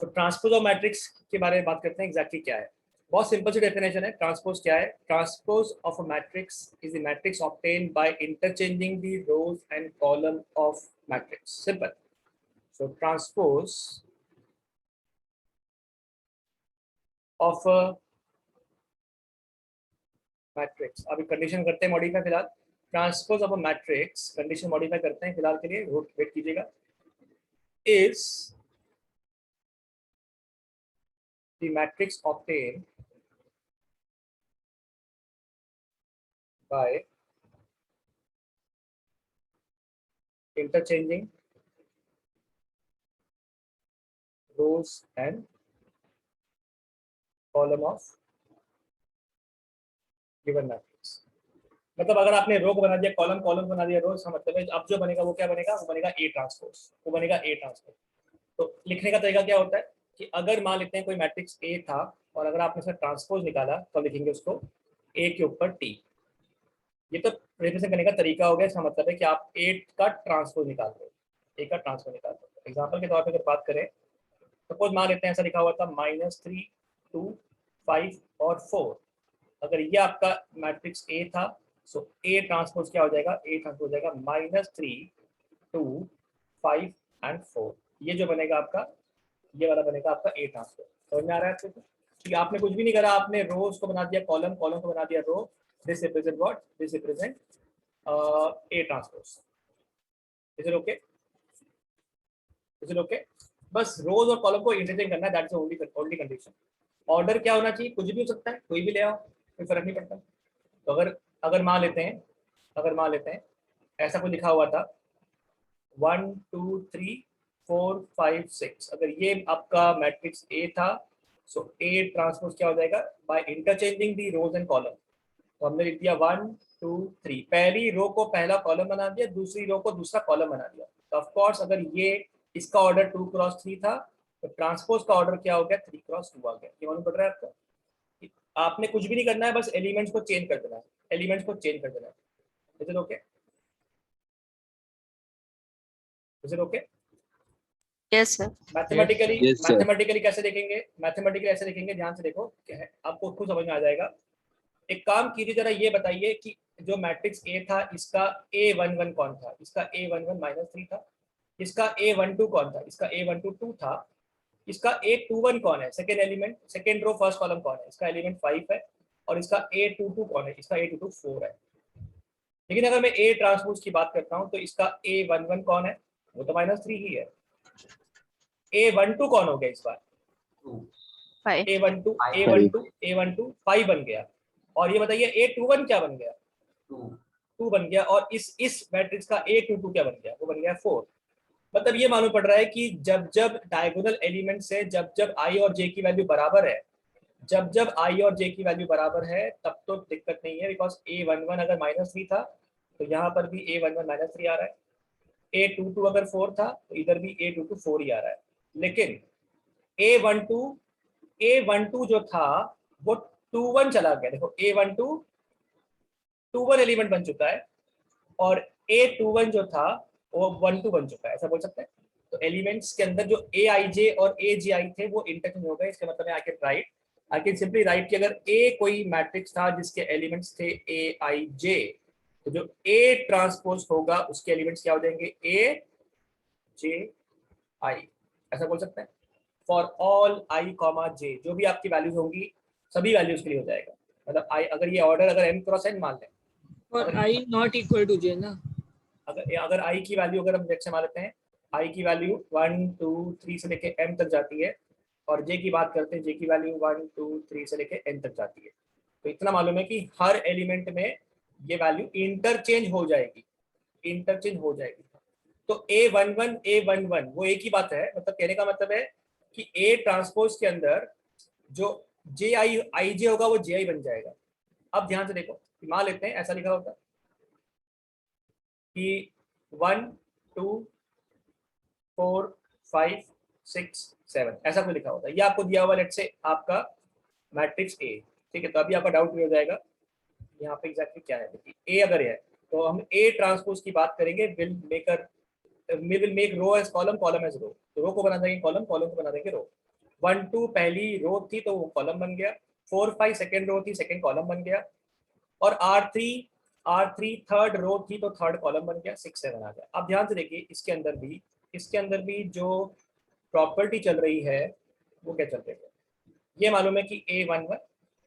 तो transpose of matrix के बारे में बात करते हैं, एग्जैक्टली क्या है। बहुत सिंपल सी डेफिनेशन है। ट्रांसपोज क्या है? Transpose of a matrix is the matrix obtained by interchanging the rows and column of matrix. Simple. So transpose of a matrix, अभी कंडीशन करते हैं मॉडिफाई फिलहाल। Transpose of a matrix, condition modify करते हैं फिलहाल के लिए, वेट कीजिएगा। Is the matrix obtained by interchanging rows and column of given matrix। मतलब अगर आपने रो को बना दिया कॉलम, कॉलम बना दिया रो, इसका मतलब है अब जो बनेगा वो क्या बनेगा? वो बनेगा ए ट्रांसपोज, वो बनेगा ए ट्रांसपोज। तो लिखने का तरीका क्या होता है कि अगर मान लेते हैं कोई मैट्रिक्स ए था और अगर आपने इसका ट्रांसपोज निकाला तो लिखेंगे उसको ए के ऊपर टी। ये तो रिप्रेजेंट करने का तरीका हो गया। इसका मतलब है कि आप ए का ट्रांसपोज निकाल रहे हो, ए का ट्रांसपोज निकाल रहे हो। एग्जाम्पल के तौर पर अगर बात करें, सपोज मान लेते हैं ऐसा लिखा हुआ था -3, 2, 5 और 4। अगर ये आपका मैट्रिक्स ए था, सो ए ट्रांसपोज क्या हो जाएगा? ए ट्रांसपोज हो जाएगा -3, 2, 5 एंड 4। ये जो बनेगा आपका, ये वाला बनेगा आपका ए ट्रांसपोज। समझ में आ रहा है आपको? कि आपने कुछ भी नहीं करा, आपने रोज को बना दिया कॉलम, कॉलम को बना दिया row. This represent what? This represent a transpose. Is it okay? Is it okay? बस रोज और कॉलम को इंटरचेंज करना है, that is only condition. Order क्या होना चाहिए? कुछ भी हो सकता है, कोई भी ले आओ, कोई फर्क नहीं पड़ता। तो अगर मान लेते हैं, ऐसा कुछ लिखा हुआ था 1 2 3 4 5 6, अगर ये आपका मैट्रिक्स ए था, सो ए ट्रांसपोज क्या हो जाएगा? By interchanging the rows and column. तो हमने लिख दिया 1 2 3, पहली रो को पहला कॉलम बना दिया, दूसरी रो को दूसरा कॉलम बना दिया। तो ऑफ कोर्स अगर ये इसका ऑर्डर 2 क्रॉस 3 था, तो ट्रांसपोज का ऑर्डर क्या हो गया? 3 क्रॉस 2 आ गया। ये मालूम पड़ रहा है आपको? आपने कुछ भी नहीं करना है, बस एलिमेंट्स को चेंज कर देना है, एलिमेंट्स को चेंज कर देना है। Is it okay? Is it okay? Yes sir. Mathematically Yes, sir. Mathematically कैसे देखेंगे? मैथमेटिकली ऐसे देखेंगे, ध्यान से देखो, क्या है आपको खुद समझ में आ जाएगा। एक काम कीजिए, जरा ये बताइए कि जो मैट्रिक्स ए था इसका A11 कौन था? इसका A11 -3 था। इसका A12 कौन था? इसका A12 2 था। इसका A21 कौन है? Second element, second row first column कौन है? इसका एलिमेंट 5 है। और इसका A22 कौन है? इसका A22 4 है। लेकिन अगर मैं ए ट्रांसपोज की बात करता हूं तो इसका A11 कौन है? वो तो -3 ही है। A12 कौन हो गया इस बार? 5। A12 5 बन गया। और ये बताइए A21 क्या बन गया? 2 बन गया। और इस मैट्रिक्स का A22 क्या बन गया? वो बन गया 4। मतलब ये मालूम पड़ रहा है कि जब जब डायगोनल एलिमेंट से जब जब आई और जे की वैल्यू बराबर है, जब जब आई और जे की वैल्यू बराबर है तब तो दिक्कत नहीं है, बिकॉज A11 अगर -3 था तो यहाँ पर भी A11 -3 आ रहा है। A22 अगर 4 था तो इधर भी A22 4 ही आ रहा है। लेकिन A12 जो था वो 21 चला गया। देखो A12 21 एलिमेंट बन चुका है और A21 जो था वो 12 बन चुका है, ऐसा बोल सकते हैं। तो एलिमेंट्स के अंदर जो Aij और Aji थे वो इंटरचेंज हो गए। इसका मतलब है आई कैन सिंपली राइट कि अगर A कोई मैट्रिक्स था जिसके एलिमेंट्स थे Aij, तो जो A ट्रांसपोज होगा उसके एलिमेंट्स क्या हो जाएंगे? Aji, ऐसा बोल सकते हैं। फॉर ऑल i, j, जो भी आपकी वैल्यूज होंगी सभी वैल्यूज के लिए हो जाएगा। मतलब i, अगर ये ऑर्डर अगर m क्रॉस n मान लें, और i not equal to j ना, अगर i की वैल्यू अगर हम जैसे मान लेते हैं i की वैल्यू 1 2 3 से लेके m तक जाती है और j की बात करते हैं, j की वैल्यू 1 2 3 से लेके n तक जाती है। तो इतना मालूम है कि हर एलिमेंट में ये वैल्यू इंटरचेंज हो जाएगी, इंटरचेंज हो जाएगी। तो A11 वो एक ही बात है। मतलब कहने का मतलब है कि A ट्रांसपोज के अंदर जो Ji होगा वो Ji बन जाएगा। अब ध्यान से देखो, मान लेते हैं ऐसा लिखा होता कि 1 2 4 5 6 7 ऐसा कुछ लिखा होता है। ये आपको दिया हुआ लेट्स से आपका मैट्रिक्स A, ठीक है। तो अभी आपका डाउट भी हो जाएगा यहाँ पे एग्जैक्टली क्या है। देखिए A अगर है तो हम A ट्रांसपोज की बात करेंगे, will make row as column, column as row. तो रो को बना देंगे कॉलम, कॉलम को बना देंगे रो। 1 2 पहली रो थी तो वो कॉलम बन गया, 4 5 सेकेंड रो थी, सेकेंड कॉलम बन गया, और R3 थर्ड रो थी तो थर्ड कॉलम बन गया, 6 7 आ गया। अब ध्यान से देखिए इसके अंदर भी जो प्रॉपर्टी चल रही है वो क्या चल रही है, ये मालूम है कि A11,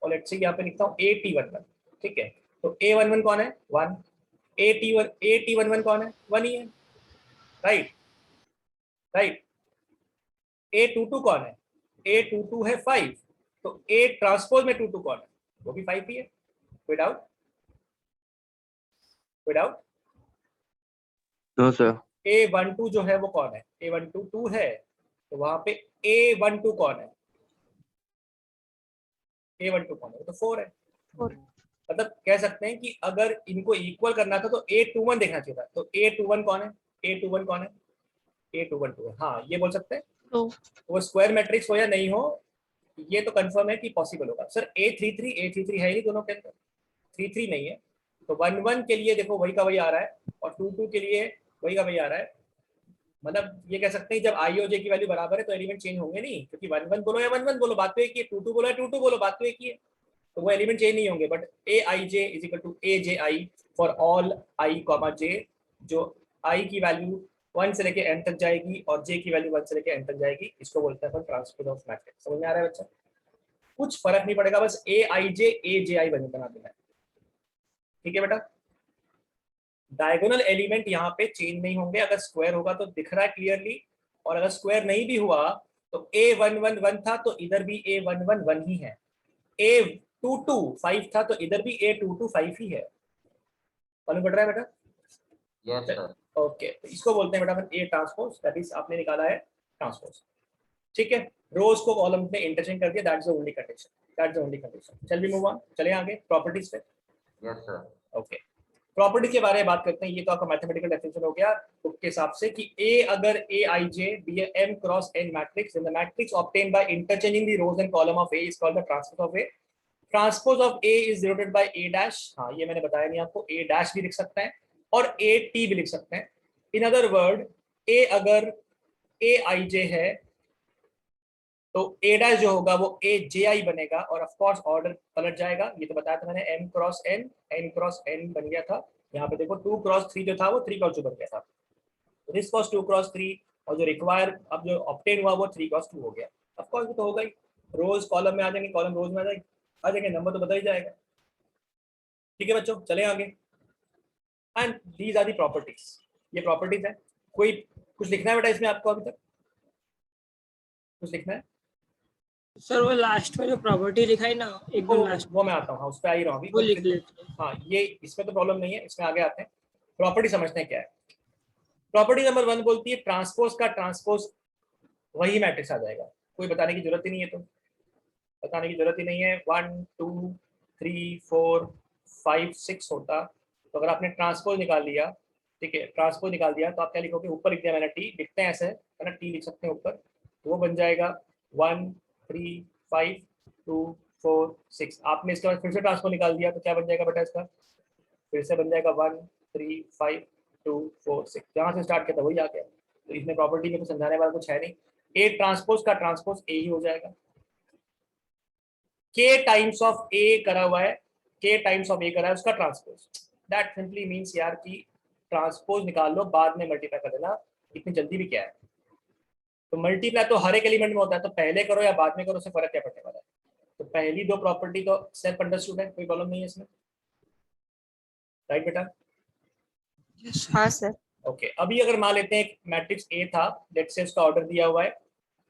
और लेट्स से यहाँ पे लिखता हूँ AT11, ठीक है। तो A11 कौन है, 1, AT11 कौन है, 1 ही है, राइट राइट। A22 कौन है, A22 है 5, तो A ट्रांसपोज में 22 कौन है, वो भी 5 ही है। कोई डाउट, कोई डाउट। No sir. A12 जो है वो कौन है, A12 2 है, तो वहां पे A12 कौन है, A12 कौन है, वो तो 4 है। 4 मतलब कह सकते हैं कि अगर इनको इक्वल करना था तो A21 देखना चाहिए था, तो A21 कौन है, A21 कौन है, A21 2 है। हाँ ये बोल सकते हैं, 2 वो स्क्वायर मैट्रिक्स हो या नहीं हो, ये तो कंफर्म है कि पॉसिबल होगा। सर A33 है ही दोनों के अंदर, 3 3 नहीं है, तो 1 1 के लिए देखो वही का वही आ रहा है, और 2 2 के लिए वही का वही आ रहा है। मतलब ये कह सकते हैं जब आई और जे की वैल्यू बराबर है तो एलिमेंट चेंज होंगे नहीं, क्योंकि 1 1 बोलो या 1 1 बोलो बात तो एक ही है, 2 2 बोलो या 2 2 बोलो बात तो एक ही है, तो वो एलिमेंट चेंज नहीं होंगे। But A I J is equal to A J I for all I comma J, जो आई की वैल्यू 1 से लेके एन तक जाएगी और जे की वैल्यू 1 से लेके एन तक जाएगी, इसको बोलते हैं अपन ट्रांसपोज ऑफ मैट्रिक्स। समझ में आ रहा है बच्चा, कुछ फर्क नहीं पड़ेगा, बस ए आई जे ए जे आई बना देना है, ठीक है बेटा। डायगोनल एलिमेंट यहाँ पे चेंज नहीं होंगे, अगर स्क्वायर होगा तो दिख रहा है क्लियरली, और अगर स्क्वायर नहीं भी हुआ तो A11 था तो इधर भी A11 ही है, A22 5 था तो इधर भी A22 5 ही है। मालूम पड़ रहा है बेटा, यस सर। ओके। तो इसको बोलते हैं बेटा अपन A ट्रांसपोज, दैट इज आपने निकाला है ट्रांसपोज, ठीक है। रोज को कॉलम में इंटरचेंज कर दिया, that's the only condition, that's the only condition. चल वी मूव ऑन, चले आगे प्रॉपर्टीज पे। Yes sir. ओके, प्रॉपर्टी के बारे में बात करते हैं। ये तो आपका मैथमेटिकल डेफिनेशन हो गया बुक के हिसाब से कि ए अगर A I J be a M cross N matrix, in the matrix obtained by interchanging the rows and column of A is called the transpose of A. Transpose of A is denoted by A dash, हाँ ये मैंने बताया नहीं आपको, ए dash भी लिख सकते हैं और ए टी भी लिख सकते हैं। इन अदर वर्ड, ए अगर ए आई जे है तो ए डैश जो होगा वो ए जे आई बनेगा, और ऑफ कोर्स ऑर्डर पलट जाएगा, ये तो बताया था मैंने, एम क्रॉस एन बन गया था। यहाँ पे देखो 2 क्रॉस 3 जो था वो 3 क्रॉस 2 बन गया था, दिस वाज 2 क्रॉस 3, और जो रिक्वायर अब जो ऑब्टेन हुआ वो 3 क्रॉस 2 हो गया। ऑफ कोर्स वो तो होगा ही, रोज कॉलम में आ जाएंगे, कॉलम रोज में आ जाएंगे, नंबर तो बदल ही जाएगा, ठीक है बच्चों। चले आगे, and these are the properties, ये प्रॉपर्टीज है। कोई कुछ लिखना है बेटा इसमें आपको, अभी तक कुछ लिखना है? सर वो लास्ट में जो प्रॉपर्टी लिखा है ना एकदम लास्ट, वो मैं आता हूँ, हाँ उस पर आ ही रहा हूँ वो अभी। लिख लेते हैं। हाँ ये इसमें तो प्रॉब्लम नहीं है, इसमें आगे आते हैं। प्रॉपर्टी समझते हैं क्या है। प्रॉपर्टी नंबर 1 बोलती है ट्रांसपोज का ट्रांसपोज वही मैट्रिक्स आ जाएगा, कोई बताने की जरूरत ही नहीं है, तो बताने की जरूरत ही नहीं है। 1 2 3 4 5 6 होता, तो अगर आपने ट्रांसपोज निकाल लिया, ठीक है, ट्रांसपोज निकाल दिया तो आप क्या लिखोगे, ऊपर लिख दिया मैंने टी, लिखते हैं ऐसे है ना, टी लिख सकते हैं ऊपर, तो वो बन जाएगा 1 3 5 2 4 6। आपने इसके बाद फिर से ट्रांसपोज निकाल दिया तो क्या बन जाएगा बेटा इसका, फिर से बन जाएगा 1 3 5 2 4 6, जहाँ से स्टार्ट किया था वही आ गया। तो इसमें प्रॉपर्टी में कुछ समझाने वाला कुछ है नहीं, ए ट्रांसपोज का ट्रांसपोज ए ही हो जाएगा। के टाइम्स ऑफ ए करा हुआ है, के टाइम्स ऑफ ए करा है उसका ट्रांसपोज, दैट सिंपली मींस यार कि ट्रांसपोज निकाल लो बाद में मल्टीप्लाई कर देना, इतनी जल्दी भी क्या है। तो मल्टीप्लाई तो हर एक एलिमेंट में होता है, तो पहले करो या बाद में करो, उससे फर्क क्या पड़ने वाला है। तो पहली दो प्रॉपर्टी तो सेल्फ अंडरस्टूड है, कोई प्रॉब्लम नहीं है इसमें, राइट बेटा? हाँ सर। ओके, अभी अगर मान लेते हैं मैट्रिक्स ए था, लेट्स से उसका ऑर्डर दिया हुआ है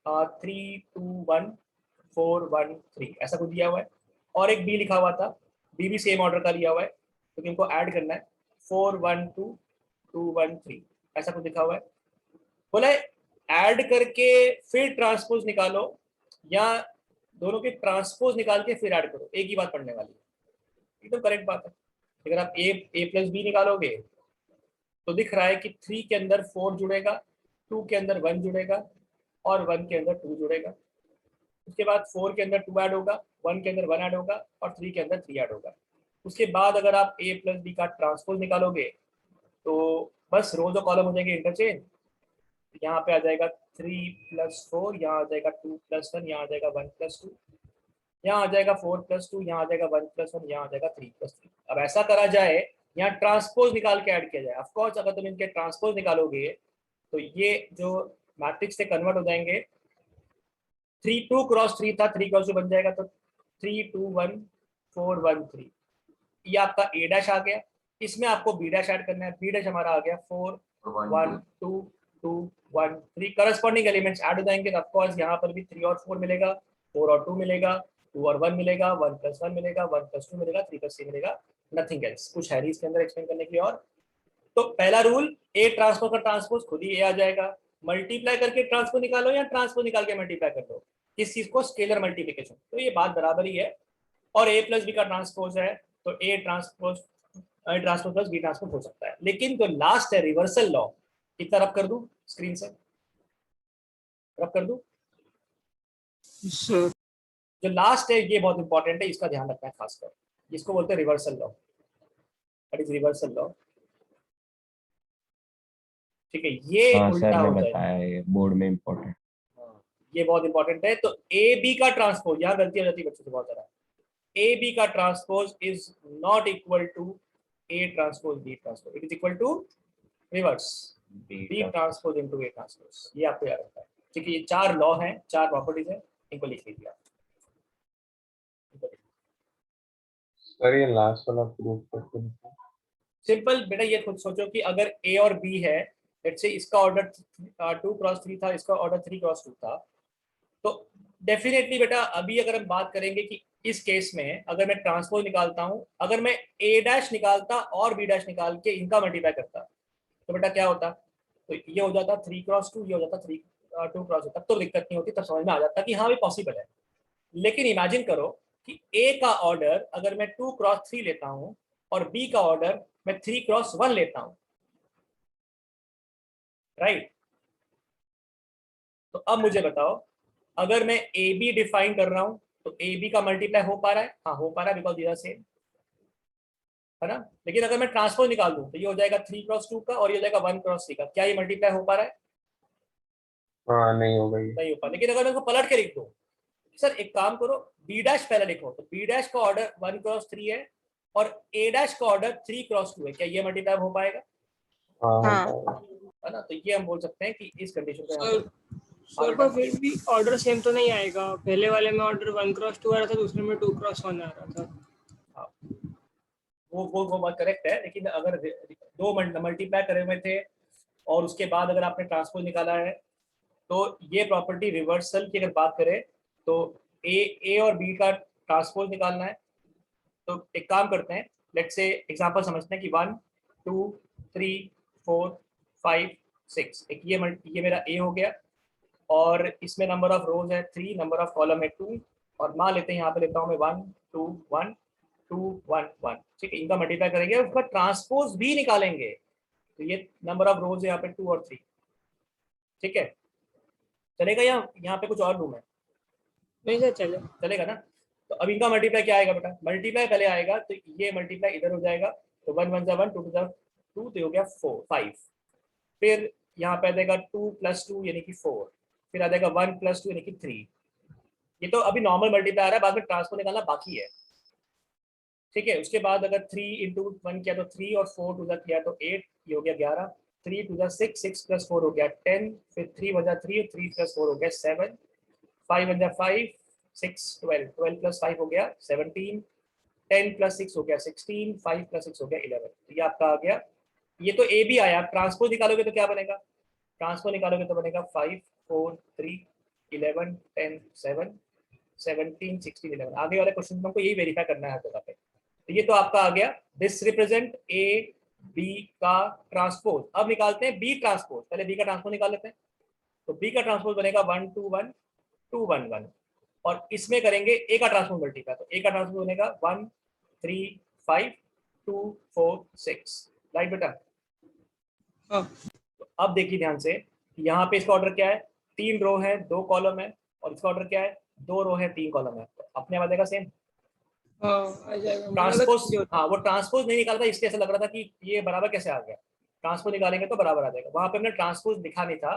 3 2 1 4 1 3 ऐसा कुछ दिया हुआ है, और एक बी लिखा हुआ था, बी भी सेम ऑर्डर का लिया हुआ है, तो इनको ऐड करना है 4 1 2 2 1 3 ऐसा कुछ लिखा हुआ है। बोला है ऐड करके फिर ट्रांसपोज निकालो, या दोनों के ट्रांसपोज निकाल के फिर ऐड करो, एक ही बात पढ़ने वाली है, एकदम करेक्ट बात है। अगर आप ए प्लस बी निकालोगे तो दिख रहा है कि 3 के अंदर 4 जुड़ेगा, 2 के अंदर 1 जुड़ेगा, और 1 के अंदर 2 जुड़ेगा, उसके बाद 4 के अंदर 2 ऐड होगा, 1 के अंदर 1 ऐड होगा, और 3 के अंदर 3 ऐड होगा। उसके बाद अगर आप ए प्लस बी का ट्रांसपोज निकालोगे तो बस रोज और कॉलम हो जाएंगे इंटरचेंज, यहाँ पे आ जाएगा 3 + 4, यहाँ आ जाएगा 2 + 1, यहाँ आ जाएगा 1 + 2, यहाँ आ जाएगा 4 + 2, यहाँ आ जाएगा 1 + 1, यहाँ आ जाएगा 3 + 3। अब ऐसा करा जाए, यहाँ ट्रांसपोज निकाल के ऐड किया जाए। ऑफ कोर्स अगर तुम इनके ट्रांसपोज निकालोगे तो ये जो मैट्रिक्स से कन्वर्ट हो जाएंगे, 3 2 × 3 था, 3 × 2 बन जाएगा, तो 3 2 1 4 1 3, ये आपका A डैश आ गया। इसमें आपको B डैश ऐड करना है, B डैश हमारा आ गया 4 1 2 2 1 3, करस्पॉन्डिंग एलिमेंट्स ऐड हो जाएंगे। ऑफ कोर्स यहाँ पर भी 3 और 4 मिलेगा, 4 और 2 मिलेगा, 2 और 1 मिलेगा, 1 + 1 मिलेगा, 1 + 2 मिलेगा, 3 + 3 मिलेगा, नथिंग एल्स। कुछ है नहीं इसके अंदर एक्सप्लेन करने के लिए। और तो पहला रूल, A ट्रांसपोज का ट्रांसपोज खुद ही A आ जाएगा, मल्टीप्लाई करके ट्रांसपोज निकालो या ट्रांसपोज निकाल के मल्टीप्लाई कर दो, किस चीज को, स्केलर मल्टीप्लिकेशन, तो ये बात बराबर ही है। और A + B का ट्रांसपोज है तो A ट्रांसपोज + B ट्रांसपोज हो सकता है। लेकिन जो लास्ट है रिवर्सल लॉ, कितना रब कर दूं स्क्रीन से, रब कर दूं, सर जो लास्ट है ये बहुत इंपॉर्टेंट है, इसका ध्यान रखना है खासकर, इसको बोलते हैं reversal law. What is reversal law? ठीक है, ये हाँ उल्टा सर ने हो जाएगा। बताया, ये बोर्ड में इम्पोर्टेंट। ये बहुत इंपॉर्टेंट है। तो ए बी का ट्रांसपोज, यहाँ गलती हो जाती है बच्चों से बहुत सारा, ए बी का transpose is not equal to A transpose B transpose, it is equal to reverse B transpose into A transpose. ये आपको याद रखना है। ठीक है, ये 4 लॉ हैं, 4 प्रॉपर्टीज हैं, इनको लिख लीजिए आप। सर ये लास्ट वाला प्रूफ करके दिखाओ। सिंपल बेटा, ये खुद सोचो कि अगर A और B है, लेट्स से इसका ऑर्डर 2 × 3 था, इसका ऑर्डर 3 × 2 था, तो डेफिनेटली बेटा अभी अगर हम बात करेंगे कि इस केस में अगर मैं ट्रांसपोज निकालता हूं, अगर मैं A डैश निकालता और B डैश निकाल के इनका मल्टीप्लाई करता, तो बेटा क्या होता, तो ये हो जाता 3 × 2, ये हो जाता 2 × 2, तब तो दिक्कत नहीं होती, तब समझ में आ जाता कि हाँ भी पॉसिबल है। लेकिन इमेजिन करो कि A का ऑर्डर अगर मैं 2 × 3 लेता हूं और B का ऑर्डर मैं 3 × 1 लेता हूं, राइट? तो अब मुझे बताओ, अगर मैं ए बी डिफाइन कर रहा हूं तो ए बी का मल्टीप्लाई हो पा रहा है? हाँ हो पा रहा है, बिकॉज दीज आर सेम, है ना। लेकिन अगर मैं ट्रांसपोज निकाल दूं तो ये हो जाएगा 3 × 2 का और ये हो जाएगा 1 × 3 का, क्या ये मल्टीप्लाई हो पा रहा है? हाँ नहीं होगा ये। नहीं हो पा। लेकिन अगर मैं इसको पलट के लिख दूं, सर एक काम करो, बी डैश पहले लिखो, तो बी डैश का ऑर्डर 1 × 3 है और ए डैश का ऑर्डर 3 × 2 है, क्या ये मल्टीप्लाई हो पाएगा? हाँ हाँ। होगा। है ना। तो ये हम बोल सकते हैं कि इस कंडीशन को यहाँ सर पे सर पर फिर भी ऑर्डर सेम तो नहीं आएगा। पहले वाले में ऑर्डर 1 × 2 आ रहा था, दूसरे में 2 × 1 आ रहा था। हाँ, वो बात करेक्ट है। लेकिन अगर दो मल्टीप्लाई करे हुए थे और उसके बाद अगर आपने ट्रांसपोज निकाला है, तो ये प्रॉपर्टी रिवर्सल की अगर बात करें तो ए और बी का ट्रांसपोज निकालना है। तो एक काम करते हैं, लेट्स से एग्जांपल समझते हैं कि 1 2 3 4 5 6, एक ये मेरा ए हो गया और इसमें नंबर ऑफ रोज है 3, नंबर ऑफ कॉलम है 2, और मान लेते हैं यहाँ पे लेता हूँ मैं 1 2 1 2 1 1। ठीक है, इनका मल्टीप्लाई करेंगे, उसका ट्रांसपोज भी निकालेंगे, तो ये नंबर ऑफ रोज है यहाँ पे 2 और 3। ठीक है, चलेगा? यहाँ पे कुछ और रूम है? नहीं सर चलेगा ना। तो अब इनका मल्टीप्लाई क्या आएगा बेटा? मल्टीप्लाई पहले आएगा तो ये मल्टीप्लाई इधर हो जाएगा, तो 1 1 1 2 2 2, तो हो गया 4 5। फिर यहाँ पे आ जाएगा 2 + 2 यानी कि 4, फिर आ जाएगा 1 + 2 यानी कि 3। ये तो अभी नॉर्मल मल्टीप्लाई आ रहा है, बाद में ट्रांसफर निकालना बाकी है। ठीक है, उसके बाद अगर 3 × 1 किया तो 3 और 4 2 किया तो 8, ये हो गया 11, 3 2 6, 6 + 4 हो गया 10, फिर 3 + 3 और 3 + 4 हो गया 7, 5 × 5 6 12, 12 + 5 हो गया 17, 10 + 6 हो गया 16, 5 + 6 हो गया 11। तो ये आपका आ गया। ये तो ए भी आया, ट्रांसपोज निकालोगे तो क्या बनेगा? ट्रांसपोज निकालोगे तो बनेगा 5 4 3 11 10 7 17 16 11। आगे वाले क्वेश्चन में हमको यही वेरीफाई करना है हर जगह पे। तो ये तो आपका आ गया, दिस रिप्रेजेंट ए बी का ट्रांसपोज। अब निकालते हैं बी ट्रांसपोज, पहले बी का ट्रांसपोज निकाल लेते हैं। तो बी का ट्रांसपोज बनेगा 1 2 1 2 1 1, और इसमें करेंगे ए का ट्रांसपोज मल्टीप्लाई, तो ए का ट्रांसपोज बनेगा 1 3 5 2 4 6, राइट बेटा? हाँ। तो अब देखिए ध्यान से, यहाँ पे इसका ऑर्डर क्या है? 3 रो है 2 कॉलम है, और इसका ऑर्डर क्या है? 2 रो है 3 कॉलम है, तो अपने आप आ जाएगा सेम आ जाएगा। ट्रांसपोज। हाँ, वो ट्रांसपोज नहीं निकाल था, इसलिए ऐसा लग रहा था कि ये बराबर कैसे आ गया। ट्रांसपोज निकालेंगे तो बराबर आ जाएगा। वहां पे हमने ट्रांसपोज लिखा नहीं था,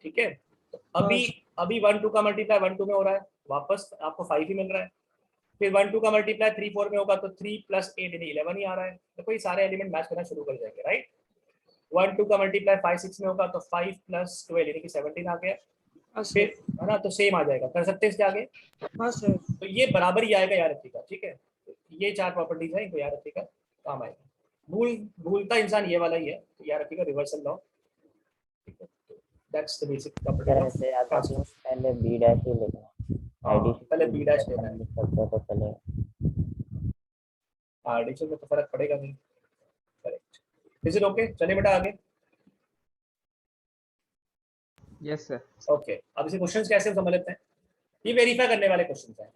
ठीक है, तो अभी 1 2 का मल्टीप्लाई 1 2 में हो रहा है, वापस आपको 5 ही मिल रहा है। फिर 1 2 का मल्टीप्लाई 3 4 में होगा तो 3 + 8 यानी 11 ही आ रहा है। तो कोई सारे एलिमेंट मैच करना शुरू कर जाएंगे, राइट। 1 2 का मल्टीप्लाई 5 6 में होगा तो 5 + 12 यानी कि 17 आ गया। हाँ फिर सर। है ना, तो सेम आ जाएगा, कर सकते हैं इसके आगे। हाँ सर। तो ये बराबर ही आएगा, याद रखिएगा, ठीक है। तो ये 4 प्रॉपर्टीज है, इनको याद रखिएगा, काम आएगा। भूलता इंसान ये वाला ही है, तो याद रखिएगा रिवर्सल लॉ, ठीक है। That's the basic property sir of ऐसे आता है ट्रांसपोज। पहले बी डैश ही लिखना, हाँ, एडिशन पहले को बी बी डैश डैश लेना है। लिख सकते हो तो चलेगा। हाँ, एडिशन में तो फर्क पड़ेगा नहीं, करेक्ट। Is it okay? चलिए बेटा आगे। Yes sir. ओके, अब इसे क्वेश्चंस कैसे हम समझ लेते हैं। ये वेरीफाई करने वाले क्वेश्चंस हैं,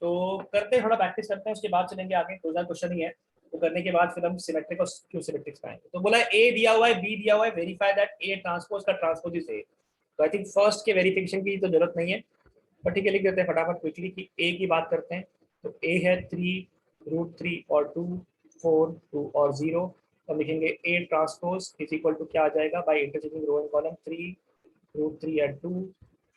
तो करते हैं, थोड़ा प्रैक्टिस करते हैं, उसके बाद चलेंगे आगे। 2000 क्वेश्चन ही है, तो करने के बाद फिर हम सिमेट्रिक और क्यू सिमेट्रिक्स पे आएंगे। तो बोला ए दिया हुआ है, बी दिया हुआ है, वेरीफाई दैट ए ट्रांसपोज का ट्रांसपोज इज ए। तो आई थिंक फर्स्ट के वेरिफिकेशन की तो जरूरत नहीं है, पर ठीक है, लिख देते हैं फटाफट क्विकली कि ए की बात करते हैं। तो ए है 3√3 और 2 4 2 और 0। तो लिखेंगे A transpose is equal to क्या आ जाएगा, by interchanging row and column, 3√3 and 2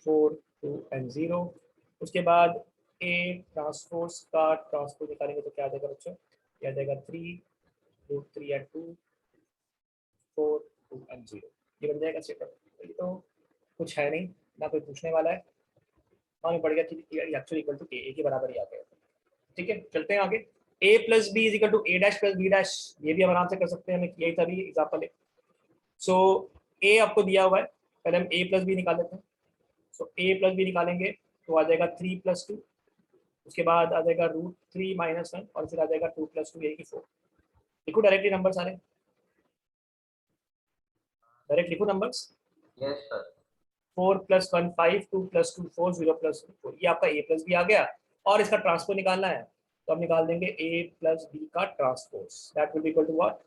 4 2 and 0। उसके बाद ए ट्रांसपोज का ट्रांसपोज निकालेंगे तो क्या आ जाएगा बच्चों, क्या आ जाएगा 3√3 एंड 2 4 2 एंड 0। ये बन जाएगा सेटअप। ये तो कुछ है नहीं, ना कोई पूछने वाला है, हमें पड़ गया कि एक्चुअली इक्वल टू ए के बराबर ही आ गया। ठीक है, चलते हैं आगे। a plus B is equal to a dash plus B dash, ये भी हम आराम से कर सकते हैं, हमें यही था भी एग्जाम्पल है। सो a आपको दिया हुआ है, पहले हम a प्लस बी निकाल लेते हैं। सो a प्लस बी निकालेंगे तो आ जाएगा 3 + 2, उसके बाद आ जाएगा √3 - 1 और फिर आ जाएगा 2 + 2 यानी कि 4। लिखो डायरेक्टली नंबर सारे, डायरेक्ट लिखो नंबर्स। Yes sir. 4 + 1 5 2 + 2 4 0 + 4, ये आपका a प्लस बी आ गया। और इसका ट्रांसपोज निकालना है, तो हम निकाल देंगे a प्लस बी का transpose, that will be equal to what,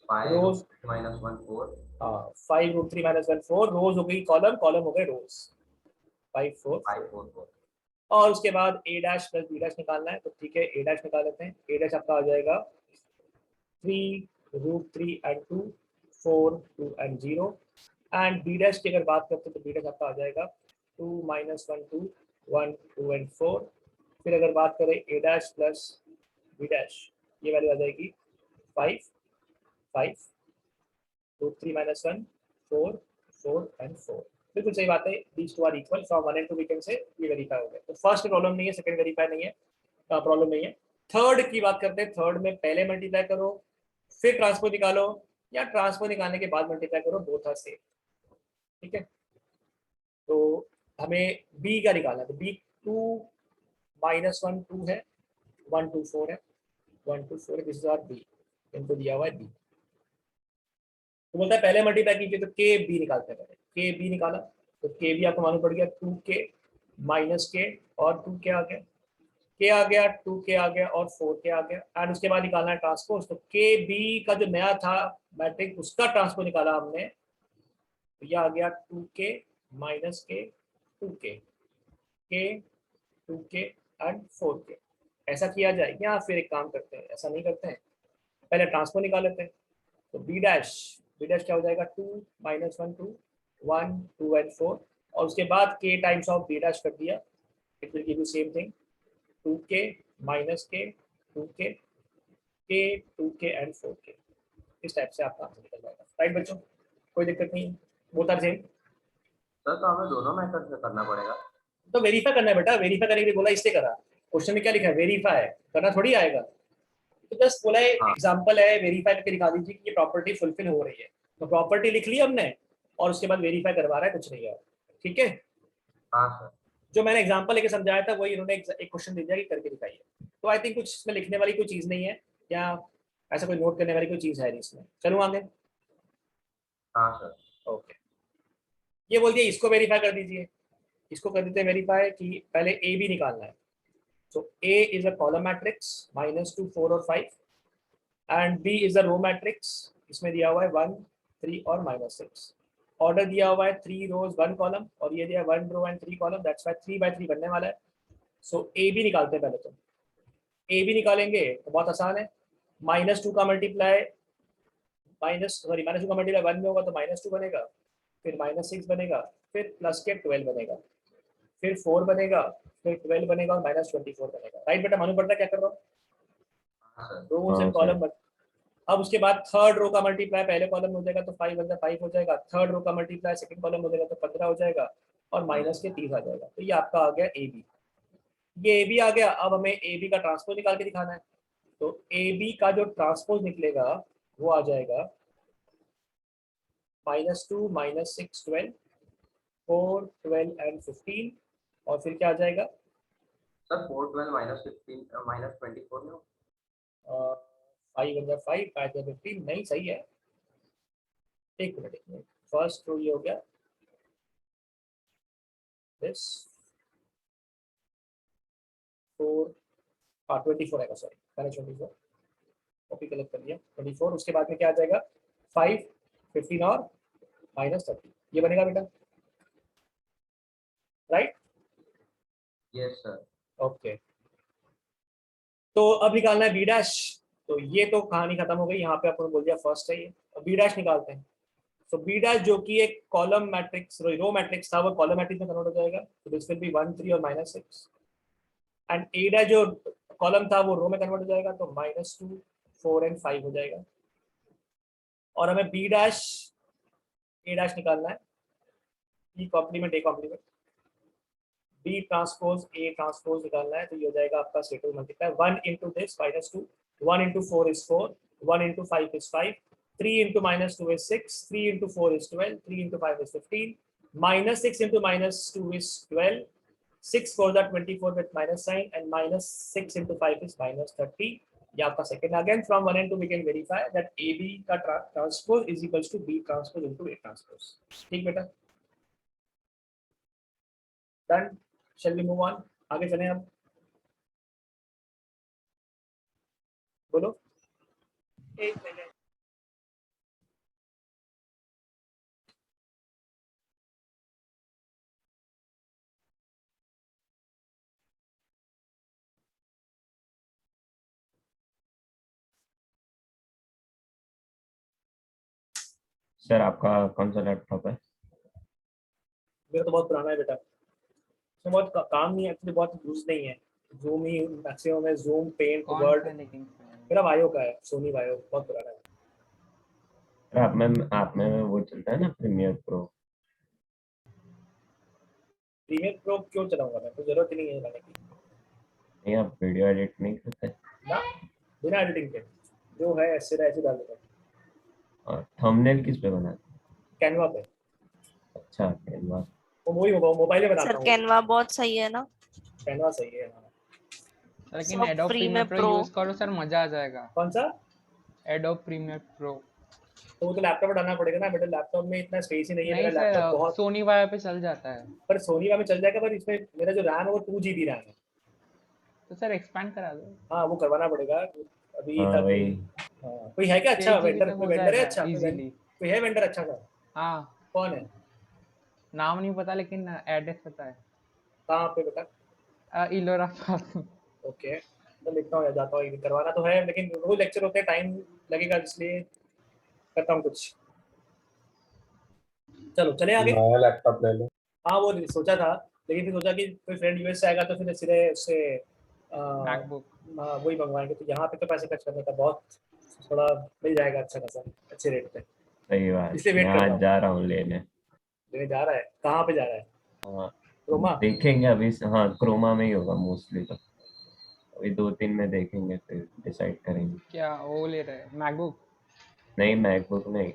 5 rows. -1 4। हाँ, 5√3 - 1 4, रोज हो गई कॉलम, कॉलम हो गए रोज, 5 4 5 4। 4 4। और उसके बाद a dash plus B dash निकालना है, तो ठीक है a डैश निकाल लेते हैं। a डैश आपका आ जाएगा 3√3 and 2 4 2 and 0। And B dash की अगर बात करते हैं तो बी डैश आपका आ जाएगा 2 - 1 2 1 2 एंड 4। फिर अगर बात करें a dash plus B dash, ये वैल्यू आ जाएगी 5 5 √3 - 1 4 4 एंड 4। बिल्कुल सही बात है, these two are equal, from 1 and 2 we can say ये वेरीफाई हो गया। तो फर्स्ट प्रॉब्लम नहीं है, सेकंड वेरीफाई नहीं है, प्रॉब्लम नहीं है। थर्ड की बात करते हैं। थर्ड में पहले मल्टीप्लाई करो फिर ट्रांसपोज निकालो, या ट्रांसपोज निकालने के बाद मल्टीप्लाई करो, बोथ आर सेम। ठीक है, तो हमें b का निकालना है, तो b 2 - 1 2 है, 1 2 4 है, 1 2 4, दिस इज आवर b, इनको दिया हुआ है b। तो बोलता है पहले मल्टीप्लाई कीजिए, तो के बी निकालते हैं। पहले के बी निकाला तो के बी आपको मालूम पड़ गया 2k - k और 2k आ गया, के आ गया, 2k आ गया और 4k आ गया। एंड उसके बाद निकालना है ट्रांसपोज, तो के बी का जो नया था मैट्रिक्स, उसका ट्रांसपोज निकाला हमने, तो यह आ गया 2k - k 2k k 2k and 4k। ऐसा किया जाए, या फिर एक काम करते हैं, ऐसा नहीं करते हैं, पहले ट्रांसपोज निकाल लेते हैं। तो बी डैश क्या हो जाएगा 2 - 1 2 1 2 एंड 4, और उसके बाद k times of B dash कर दिया, it will give you same thing, 2k - k 2k k 2k and 4k। इस टाइप से आपका आंसर निकल जाएगा, राइट बच्चों, कोई दिक्कत नहीं, बोथ आर सेम। सर तो हमें दोनों मेथड से करना पड़ेगा। तो वेरीफाई करना है बेटा, वेरीफाई करने के लिए बोला, इससे करा, क्वेश्चन में क्या लिखा है, वेरीफाई करना थोड़ी आएगा। तो जस्ट बोला है हाँ। एग्जांपल है, वेरीफाई करके दिखा दीजिए कि ये प्रॉपर्टी फुलफिल हो रही है। तो प्रॉपर्टी लिख ली हमने, और उसके बाद वेरीफाई करवा रहा है, कुछ नहीं है। ठीक है, हाँ सर। जो मैंने एग्जांपल लेके समझाया था वही इन्होंने एक क्वेश्चन दे दिया कि करके दिखाइए। तो आई थिंक कुछ इसमें लिखने वाली कोई चीज़ नहीं है, या ऐसा कोई नोट करने वाली कोई चीज़ है नहीं इसमें। चलूँ आगे। हाँ सर। ओके, ये बोल दिया, इसको वेरीफाई कर दीजिए। इसको कर देते हैं वेरीफाई कि पहले ए बी निकालना है। So A is a column matrix -2 4 और 5, and B is a row matrix, इसमें दिया हुआ है 1 3 और -6। ऑर्डर दिया हुआ है 3 रोज 1 कॉलम, और ये दिया 1 row and 3 column, that's why 3 by 3 बनने वाला है। सो ए बी निकालते हैं पहले। तो ए बी निकालेंगे तो बहुत आसान है, -2 का मल्टीप्लाई -2 का मल्टीप्लाई 1 में होगा तो -2 बनेगा, फिर -6 बनेगा, फिर प्लस के 12 बनेगा, फिर 4 बनेगा, फिर 12 बनेगा और माइनस 24 बनेगा। राइट बेटा, मालूम पड़ता है क्या कर रहा हूँ? हाँ सर। रोज हाँ, एंड कॉलम। अब उसके बाद थर्ड रो का मल्टीप्लाई पहले कॉलम में हो जाएगा तो 5 × 5 हो जाएगा, थर्ड रो का मल्टीप्लाई सेकंड कॉलम हो जाएगा तो 15 हो जाएगा, और माइनस के 30 आ जाएगा। तो ये आपका आ गया ए बी। ये ए बी आ गया। अब हमें ए बी का ट्रांसपोज निकाल के दिखाना है। तो ए बी का जो ट्रांसपोज निकलेगा वो आ जाएगा -2 -6 12 4 12 एंड 15, और फिर क्या आ जाएगा सर 4 12 -15 -24 में 5 × 5 5 × 15। नहीं सही है, एक मिनट। फर्स्ट रो ये हो गया दिस 4 24 आएगा, सॉरी मैंने 24 कॉपी कलेक्ट कर लिया 24। उसके बाद में क्या आ जाएगा 5 15 और -30, ये बनेगा बेटा, राइट? Yes sir. ओके, तो अब निकालना है बी डैश। तो ये तो कहानी खत्म हो गई, यहाँ पे अपन बोल दिया फर्स्ट है ये। अब बी डैश निकालते हैं। तो बी डैश जो कि एक कॉलम मैट्रिक्स रो मैट्रिक्स था वो कॉलम मैट्रिक्स में कन्वर्ट हो जाएगा। तो दिस विल बी 1 3 और -6। एंड ए डैश जो कॉलम था वो रो में कन्वर्ट हो जाएगा, तो -2 4 एंड 5 हो जाएगा। और हमें बी डैश ए डैश निकालना है, B complement A complement, B transpose A transpose निकालना है। तो ये हो जाएगा आपका status multiply 1 × this -2, 1 × 4 is 4, 1 × 5 is 5, 3 × -2 is 6, 3 × 4 is 12, 3 × 5 is 15, -6 × -2 is 12, 6 4 are 24 with minus sign, and -6 × 5 is -30। ये आपका सेकंड आ गया। From 1 and 2 we can verify that AB का transpose is equals to B transpose into A transpose. ठीक बेटा, done. Shall we move on? आगे चलें अब, बोलो। एक मिनट। सर आपका कौन सा लैपटॉप है? मेरा तो बहुत पुराना है बेटा, इसमें बहुत काम नहीं है एक्चुअली, बहुत यूज नहीं है। जूम ही मैक्सिमम है, जूम, पेंट, कौन वर्ड। सा लेकिन मेरा वायो का है, सोनी वायो, बहुत पुराना है। सर आप में वो चलता है ना प्रीमियर प्रो? प्रीमियर प्रो क्यों चलाऊंगा मैं, तो जरूरत ही नहीं है चलाने की नहीं, आप वीडियो एडिट नहीं करते? ना, बिना एडिटिंग के जो है ऐसे डाल देता हूं। और थंबनेल किस पे बनाते? कैनवा पे। अच्छा, कैनवा। वो वही मोबाइल में बनाता सर हूँ। कैनवा बहुत सही है ना, कैनवा सही है हाँ। लेकिन सब एडोब फ्री प्रीमियर में प्रो प्रो। यूज करो सर, मजा आ जाएगा। कौन सा? Adobe premiere pro. तो वो तो लैपटॉप में डालना पड़ेगा ना बेटा, लैपटॉप में इतना स्पेस ही नहीं है। नहीं मेरा लैपटॉप सर, बहुत, सोनी वाई पे चल जाता है। पर सोनी में चल जाएगा, पर इसमें मेरा जो रैम है वो 2 GB रैम है। तो सर एक्सपैंड करा दो। हाँ वो करवाना पड़ेगा अभी हाँ तक। वही। हाँ, कोई है क्या अच्छा 6 GB वेंडर? तक कोई हो वेंडर है जाएगा अच्छा? इजीली। कोई है वेंडर अच्छा सा? हाँ, कौन है? नाम नहीं पता लेकिन एड्रेस पता है। कहाँ पे बेटा? इलोरा पास। ओके, तो लिखता हूँ या जाता हूँ, करवाना तो है लेकिन रोज लेक्चर होते हैं, टाइम लगेगा, इसलिए करता हूँ कुछ। चलो चले आगे। नया लैपटॉप ले लो। हाँ वो सोचा था, लेकिन फिर सोचा कि कोई फ्रेंड यूएस से आएगा तो फिर सीधे उससे मैकबुक। वही मंगवाएंगे। तो यहाँ पे तो पैसे खर्च करने का बहुत, थोड़ा मिल जाएगा अच्छा खासा अच्छे रेट पे, सही बात। इसलिए वेट मैं कर रहा आज हूँ। जा रहा हूँ लेने। लेने जा रहा है? कहाँ पे जा रहा है? हाँ, क्रोमा? देखेंगे अभी। हाँ, क्रोमा में ही होगा मोस्टली। तो अभी 2-3 में देखेंगे फिर डिसाइड करेंगे। क्या वो ले रहे हैं मैकबुक? नहीं, मैकबुक नहीं।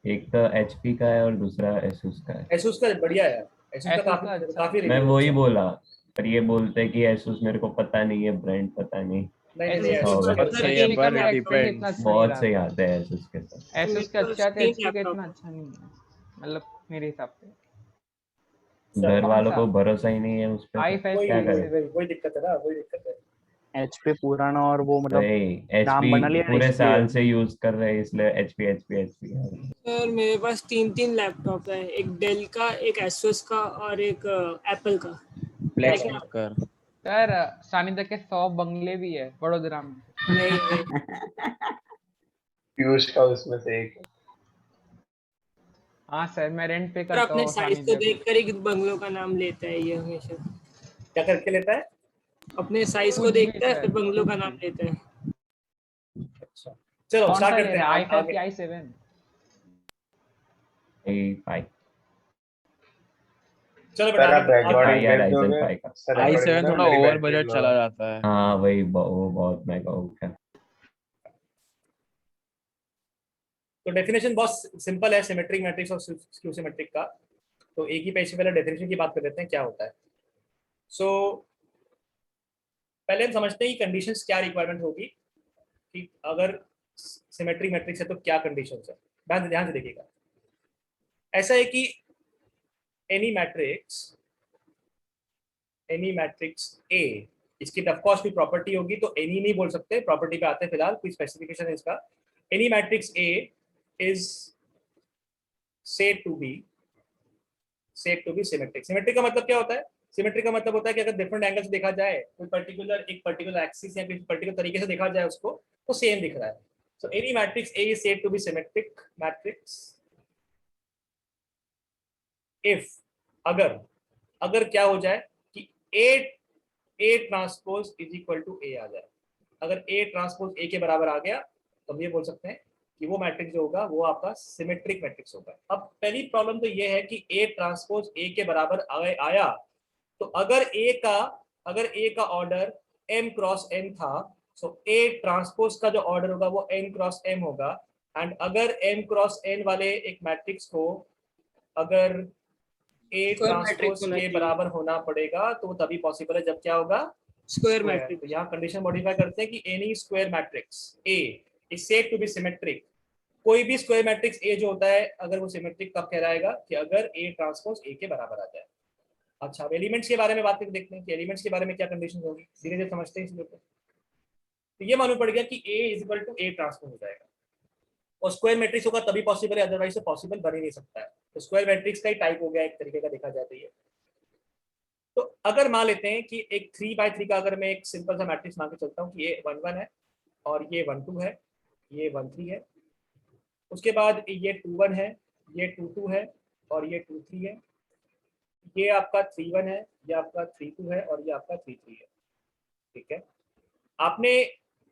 एक तो HP का है और दूसरा एसूस का है। एसूस का बढ़िया है, एसूस का Asus का काफी अच्छा काफी है। मैं रिव्यू वही अच्छा। बोला, पर ये बोलते हैं कि एसूस, मेरे को पता नहीं है ब्रांड, पता नहीं नहीं Asus कैसा के होगा। पास तो सर सही HP है, का पर भी it एक्चुअली इतना depends। अच्छा नहीं बहुत रहा। सही आते हैं एसूस के साथ। Asus के अच्छा है, तीन HP का लैपटॉप इतना अच्छा नहीं है, मतलब मेरे हिसाब से। अच्छा, घर कौन वालों सा? को भरोसा ही नहीं है उस पर, तो i5 क्या वही करें? वही वही दिक्कत है ना, वही दिक्कत है। HP पुराना और वो मतलब वही नाम HP बना लिया ना पूरे इसलिए। साल से यूज कर रहे हैं, इसलिए HP। सर मेरे पास तीन लैपटॉप है, एक डेल का, एक एसोस का और एक एप्पल का। फ्लैश लेकिन मत कर। सर सानिध्य के 100 बंगले भी है वडोदरा में। नहीं पीयूष का उसमें से एक है। हाँ सर, मैं रेंट पे पर करता अपने हूँ साइज को सानिध्य को। देखकर ही बंगलों का नाम लेता है ये हमेशा। क्या करके लेता है? अपने साइज को कुछ भी देखता है सर, फिर बंगलों का कुछ नाम भी। लेता है। अच्छा चलो कौन स्टार्ट सा ले करते हैं। रहा है, i5 आगे की i7? A5 चलो बेटा सर आप आगे बैक आगे बॉडी बताइए भेज Ryzen दोगे? 5 का। सर आगे रिकॉर्डिंग i7 में थोड़ा मेरी ओवर बैटरी बजट लो चला है। जाता है। हाँ वही वो बहुत महंगा हो गया। तो डेफिनेशन बहुत सिंपल है सिमेट्रिक मैट्रिक्स और स्क्यू सिमेट्रिक का। तो एक ही पेज पे पहले डेफिनेशन की बात कर लेते हैं क्या होता है। सो पहले हम समझते हैं कि कंडीशंस क्या रिक्वायरमेंट होगी कि अगर सिमेट्रिक मैट्रिक्स है तो क्या कंडीशंस है। ध्यान से देखिएगा। ऐसा है कि एनी मैट्रिक्स ए, इसकी ऑफ कोर्स भी प्रॉपर्टी होगी तो एनी नहीं बोल सकते, प्रॉपर्टी पे आते हैं फिलहाल, कोई स्पेसिफिकेशन है इसका। Any matrix A is said to be symmetric. Symmetric का मतलब क्या होता है? सिमेट्रिक का मतलब होता है कि अगर डिफरेंट एंगल से देखा जाए, कोई पर्टिकुलर एक्सिस या किसी पर्टिकुलर तरीके से देखा जाए उसको, तो सेम दिख रहा है। So any matrix A is said to be symmetric matrix if, अगर क्या हो जाए कि A transpose is equal to A आ जाए। अगर ए ट्रांसपोज ए के बराबर आ गया तो हम ये बोल सकते हैं कि वो मैट्रिक्स जो होगा वो आपका सिमेट्रिक मैट्रिक्स होगा। अब पहली प्रॉब्लम तो ये है कि ए ट्रांसपोज ए के बराबर आया, तो अगर ए का ऑर्डर m क्रॉस n था, सो ए ट्रांसपोज का जो ऑर्डर होगा वो n क्रॉस m होगा। एंड अगर m क्रॉस n वाले एक मैट्रिक्स को अगर ए स्क्वायर मैट्रिक्स ट्रांसपोज होना के चाहिए, बराबर होना पड़ेगा तो वो तभी पॉसिबल है जब क्या होगा? Square square. तो मैट्रिक्स। यहाँ कंडीशन मॉडिफाई करते हैं कि any square matrix A is said to be symmetric. कोई भी स्क्वायर मैट्रिक्स ए जो होता है अगर वो सिमेट्रिक कब कहलाएगा? कि अगर ए ट्रांसपोज ए के बराबर आ जाए। अच्छा अब एलिमेंट्स के बारे में बात करके देखते हैं कि एलिमेंट्स के बारे में क्या कंडीशन होगी, धीरे धीरे समझते हैं इसके ऊपर। तो ये मालूम पड़ गया कि A is equal to A transpose हो जाएगा और स्क्वायर मैट्रिक्स होगा तभी पॉसिबल है, अदरवाइज तो पॉसिबल बन ही नहीं सकता है। तो स्क्वायर मैट्रिक्स का ही टाइप हो गया एक तरीके का देखा जाए तो ये। तो अगर मान लेते हैं कि एक 3x3 का अगर मैं एक सिंपल सा मैट्रिक्स मान के चलता हूँ कि ये 1 1 है और ये 1 2 है, ये 1 3 है, उसके बाद ये 2 1 है, ये 2 2 है और ये 2 3 है, ये आपका 3 1 है, ये आपका 3 2 है और ये आपका 3 3 है। ठीक है, आपने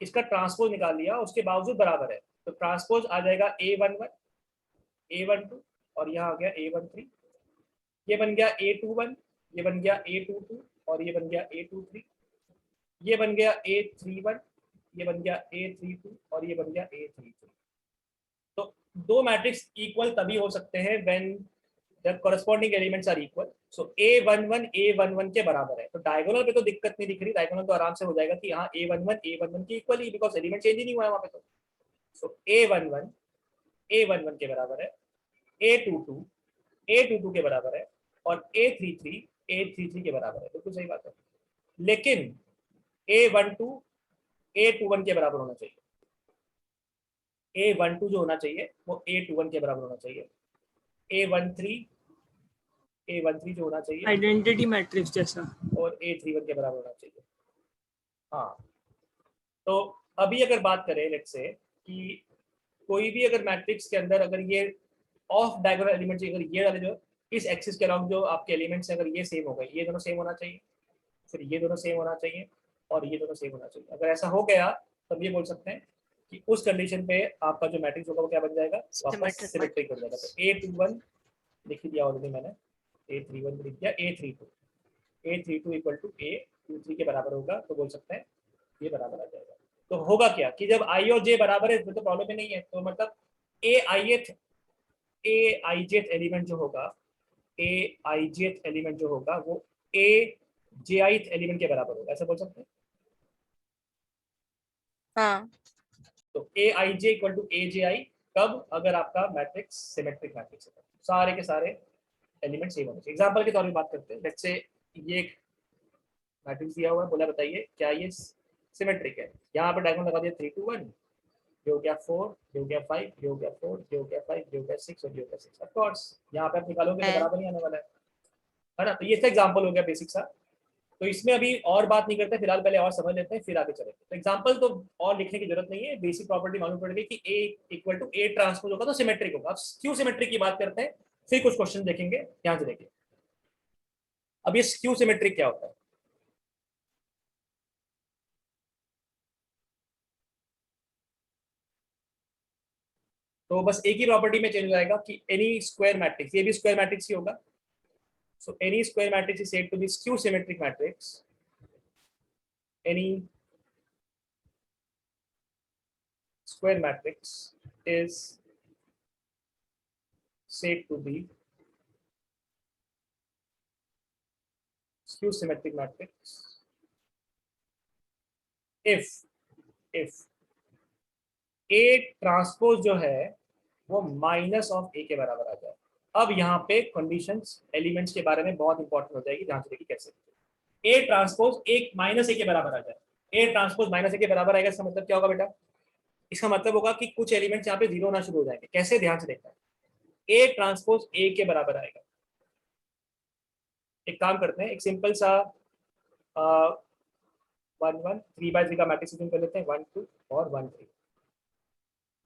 इसका ट्रांसपोज निकाल लिया, उसके बावजूद बराबर है तो ट्रांसपोज आ जाएगा A11 A12 और यहाँ आ गया A13, ये बन गया A21, ये बन गया A22 और ये बन गया A23, ये बन गया A31, ये बन गया A32 और ये बन गया A33। तो दो मैट्रिक्स इक्वल तभी हो सकते हैं when the corresponding elements are equal. So A11 A11 के बराबर है। तो डायगोनल पे तो दिक्कत नहीं दिख रही, डायगोनल तो आराम से हो जाएगा कि हाँ A11 A11 के इक्वल ही, बिकॉज एलिमेंट चेंज ही नहीं हुआ है वहाँ पे। तो सो A11 A11 के बराबर है, A22 के बराबर है और A33 के बराबर है। बिल्कुल सही बात है। लेकिन A12 A21 के बराबर होना चाहिए। A12 जो होना चाहिए वो A21 के बराबर होना चाहिए। A13 जो होना चाहिए आइडेंटिटी मैट्रिक्स जैसा। और A31 के बराबर होना चाहिए। हाँ, तो अभी अगर बात करें लेट्स से कि कोई भी अगर मैट्रिक्स के अंदर अगर ये ऑफ डायगोनल एलिमेंट अगर ये वाले जो इस एक्सिस के अलाउंग जो आपके एलिमेंट्स हैं अगर ये सेम हो गए, ये दोनों सेम होना चाहिए, फिर ये दोनों सेम होना चाहिए और ये दोनों सेम होना चाहिए। अगर ऐसा हो गया तब ये बोल सकते हैं कि उस कंडीशन पे आपका जो मैट्रिक्स होगा वो क्या बन जाएगा? वापस सिमेट्रिक हो जाएगा। तो A21 लिख दिया ऑलरेडी मैंने, A31 लिख दिया, A32 इक्वल टू A23 के बराबर होगा तो बोल सकते हैं ये बराबर आ जाएगा। तो होगा क्या कि जब i और j बराबर है तो प्रॉब्लम ही नहीं है। तो मतलब aijth एलिमेंट जो होगा वो ajth एलिमेंट के बराबर होगा, ऐसा बोल सकते हैं। हाँ तो aij इक्वल टू aji कब? अगर आपका मैट्रिक्स सिमेट्रिक मैट्रिक्स है, सारे के सारे एलिमेंट सेम होने चाहिए। एग्जांपल के तौर पे बात करते हैं, लेट्स से ये एक मैट्रिक्स दिया हुआ है, बोला बताइए क्या ये सिमेट्रिक है। यहाँ पर डायगोनल लगा दिया 3 2 1, ये हो गया 4, ये हो गया 5, ये हो गया 4, ये हो गया 5, ये हो गया 6 और ये हो गया 6। ऑफ कोर्स यहाँ पे आप निकालोगे तो बराबर नहीं आने वाला है ना। तो ये एग्जांपल हो गया बेसिक सा। तो इसमें अभी और बात नहीं करते फिलहाल, पहले और समझ लेते हैं फिर आगे चलेंगे। तो एग्जांपल तो और लिखने की जरूरत नहीं है, बेसिक प्रॉपर्टी मालूम पड़ गई कि A equal to A transpose होगा तो सिमेट्रिक होगा। अब क्यों सिमेट्रिक की बात करते हैं? फिर कुछ क्वेश्चन देखेंगे, ध्यान से देखिए। अब ये स्क्यू सिमेट्रिक क्या होता है? तो बस एक ही प्रॉपर्टी में चेंज हो जाएगा कि एनी स्क्वायर मैट्रिक्स, ये भी स्क्वायर मैट्रिक्स ही होगा। So any square matrix is said to be skew symmetric matrix. Any square matrix is said to be skew symmetric matrix if A transpose जो है वो माइनस ऑफ ए के बराबर आ जाए। अब यहाँ पे कंडीशंस एलिमेंट्स के बारे में बहुत इंपॉर्टेंट हो जाएगी, ध्यान से देखिए कैसे। ए ट्रांसपोज एक माइनस ए के बराबर आ जाए, ए ट्रांसपोज माइनस ए के बराबर आएगा, इसका मतलब क्या होगा बेटा? इसका मतलब होगा कि कुछ एलिमेंट्स यहाँ पे जीरो होना शुरू हो जाएंगे। कैसे? ध्यान से देखना है, ए ट्रांसपोज ए के बराबर आएगा। एक काम करते हैं, एक सिंपल सा 1 1 3/3 का मैट्रिक्स कर लेते हैं, 1 2 और 1 3।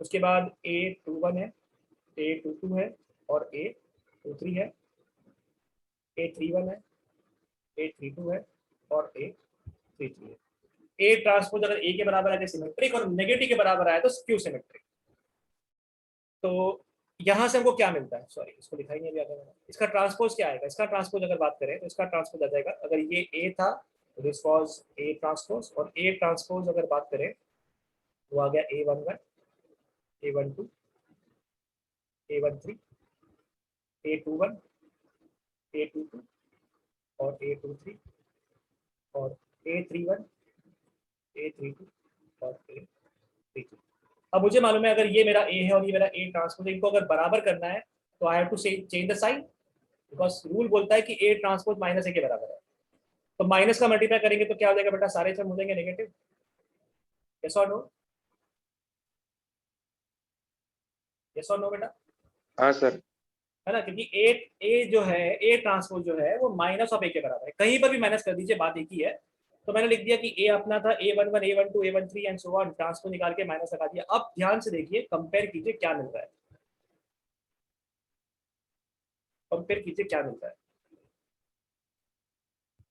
उसके बाद A21 है, A22 है और A23 है, A31 है, A32 है और A33 है। ए ट्रांसपोज अगर ए के बराबर आए सिमेट्रिक और नेगेटिव के बराबर आए तो स्क्यू सिमेट्रिक। तो यहां से हमको क्या मिलता है? सॉरी, इसको लिखा ही नहीं अभी आगे। इसका ट्रांसपोज क्या आएगा? इसका ट्रांसपोज अगर बात करें तो इसका ट्रांसपोज आ जाएगा, अगर ये ए था तो दिस वाज ए ट्रांसपोज, और ए ट्रांसपोज अगर बात करें तो आ गया A11, A12, A13, A21, A22 और A23 और A31, A32 और A33। अब मुझे मालूम है अगर ये मेरा A है और ये मेरा A ट्रांसपोज, इनको अगर बराबर करना है तो I have to change the sign, because rule बोलता है कि A ट्रांसपोज माइनस ए के बराबर है। तो माइनस का मल्टीप्लाई करेंगे तो क्या हो जाएगा बेटा? सारे टर्म हो जाएंगे नेगेटिव। यस और नो? यस और नो बेटा? हाँ सर। है ना, क्योंकि ए जो है, ए ट्रांसपोज जो है वो माइनस ऑफ ए के बराबर है। कहीं पर भी माइनस कर दीजिए, बात एक ही है। तो मैंने लिख दिया कि ए अपना था A11, A12, A13 and so on, transpose निकाल के माइनस लगा दिया। अब ध्यान से देखिए, कंपेयर कीजिए क्या मिल रहा है, कंपेयर कीजिए क्या मिलता है।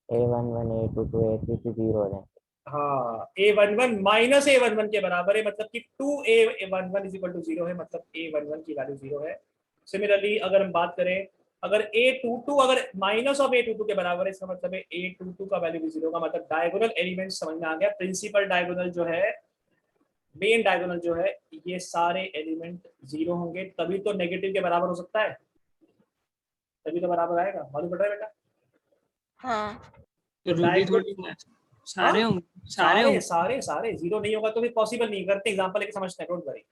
A11, A22, A33 0 हो जाएंगे। हाँ, A11 माइनस A11 के बराबर है, मतलब कि 2A11 इज इक्वल टू 0 है, मतलब A11 की वैल्यू 0 है। सिमिलरली अगर हम बात करें, अगर A22 अगर माइनस ऑफ A22 के बराबर है, इसका मतलब है A22 का वैल्यू भी 0 का, मतलब डायगोनल एलिमेंट समझ में आ गया। प्रिंसिपल डायगोनल जो है, मेन डायगोनल जो है, ये सारे एलिमेंट 0 होंगे, तभी तो नेगेटिव के बराबर हो सकता है, तभी तो बराबर आएगा। मालूम पड़ रहा है बेटा? हाँ तो रूबी थोड़ी ना सारे हाँ? होंगे, सारे होंगे। सारे 0 नहीं होगा तो फिर पॉसिबल नहीं। करते एग्जांपल लेके समझते हैं, डोंट वरी,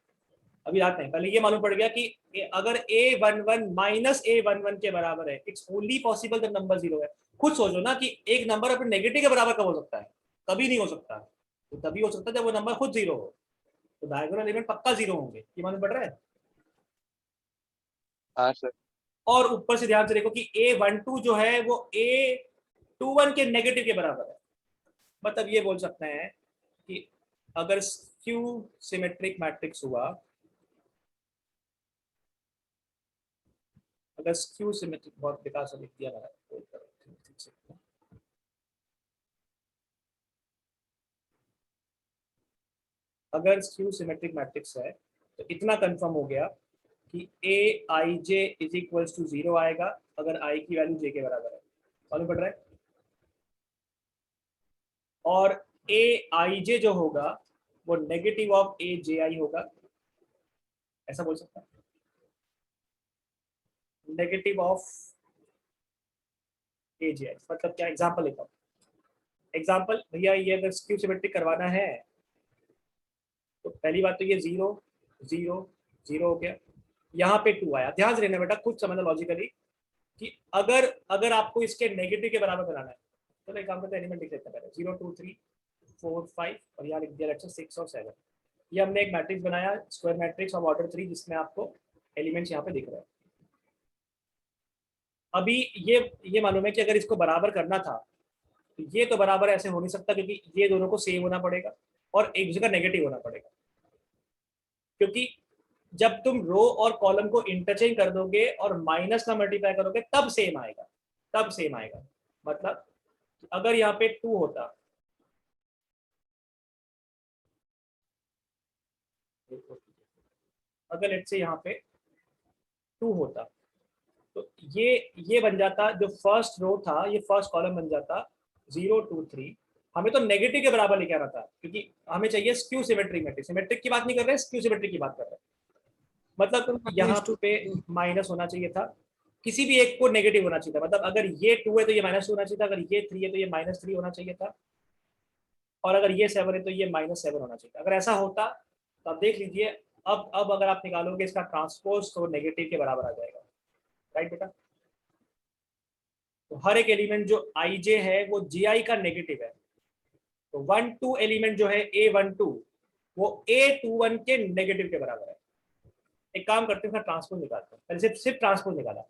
अभी आते हैं। पहले ये मालूम पड़ गया कि अगर A11 माइनस A11 के बराबर है, इट्स ओनली पॉसिबल जब नंबर 0 है। खुद सोचो ना कि एक नंबर अपने नेगेटिव के बराबर कब हो सकता है? कभी नहीं हो सकता, तो तभी हो सकता है जब वो नंबर खुद 0 हो। तो डायगोनल एलिमेंट पक्का 0 होंगे, ये मालूम पड़ रहा है? हाँ सर। और ऊपर से ध्यान से देखो कि A12 जो है वो A21 के नेगेटिव के बराबर है। मतलब ये बोल सकते हैं कि अगर स्क्यू सिमेट्रिक मैट्रिक्स हुआ, अगर स्क्यू सिमेट्रिक, बहुत बेकार सा लिख दिया मैंने, अगर स्क्यू सिमेट्रिक मैट्रिक्स है तो इतना कंफर्म हो गया कि Aij इज इक्वल्स टू 0 आएगा अगर i की वैल्यू j के बराबर है। मालूम पड़ रहा है? और Aij जो होगा वो नेगेटिव ऑफ Abi होगा, ऐसा बोल सकता है, नेगेटिव ऑफ Aj। मतलब क्या? एग्जांपल लेता हूं, एग्जांपल भैया, ये अगर स्क्यू सिमेट्रिक करवाना है तो पहली बात तो ये 0 0 0 हो गया, यहाँ पे 2 आया। ध्यान से रहना बेटा, खुद समझना लॉजिकली कि अगर आपको इसके नेगेटिव के बराबर बनाना है, तो एक काम करते हैं, एलिमेंट लिख लेते हैं पहले, 0 2 3 4 5 और यहाँ लिख दिया लेट्स से 6 और 7। ये हमने एक मैट्रिक्स बनाया, स्क्वायर मैट्रिक्स ऑफ ऑर्डर 3, जिसमें आपको एलिमेंट्स यहाँ पे दिख रहे हैं। अभी ये मालूम है कि अगर इसको बराबर करना था तो ये तो बराबर ऐसे हो नहीं सकता, क्योंकि ये दोनों को सेम होना पड़ेगा और एक दूसरे का नेगेटिव होना पड़ेगा, क्योंकि जब तुम रो और कॉलम को इंटरचेंज कर दोगे और माइनस का मल्टीप्लाई करोगे तब सेम आएगा, तब सेम आएगा। मतलब अगर यहाँ पे 2 होता, अगर लेट्स से यहाँ पे 2 होता तो ये बन जाता, जो फर्स्ट रो था ये फर्स्ट कॉलम बन जाता 0 2 3। हमें तो नेगेटिव के बराबर लेके आना था क्योंकि हमें चाहिए स्क्यू सिमेट्रिक मैट्रिक्स। सिमेट्रिक की बात नहीं कर रहे, स्क्यू सिमेट्रिक की बात कर रहे हैं। मतलब यहाँ पे माइनस होना चाहिए था, किसी भी एक को नेगेटिव होना चाहिए था। मतलब अगर ये 2 है तो ये -2 होना चाहिए था, अगर ये 3 है तो ये -3 होना चाहिए था, और अगर ये 7 है तो ये -7 होना चाहिए था। अगर ऐसा होता तो आप देख लीजिए, अब अगर आप निकालोगे इसका ट्रांसपोज तो नेगेटिव के बराबर आ जाएगा। राइट बेटा? तो हर एक एलिमेंट जो i j है वो ji का नेगेटिव है। तो 1 2 एलिमेंट जो है a12 वो a21 के नेगेटिव के बराबर है। एक काम करते हैं, ट्रांसपोज निकालते हैं। पहले सिर्फ ट्रांसपोज निकाला,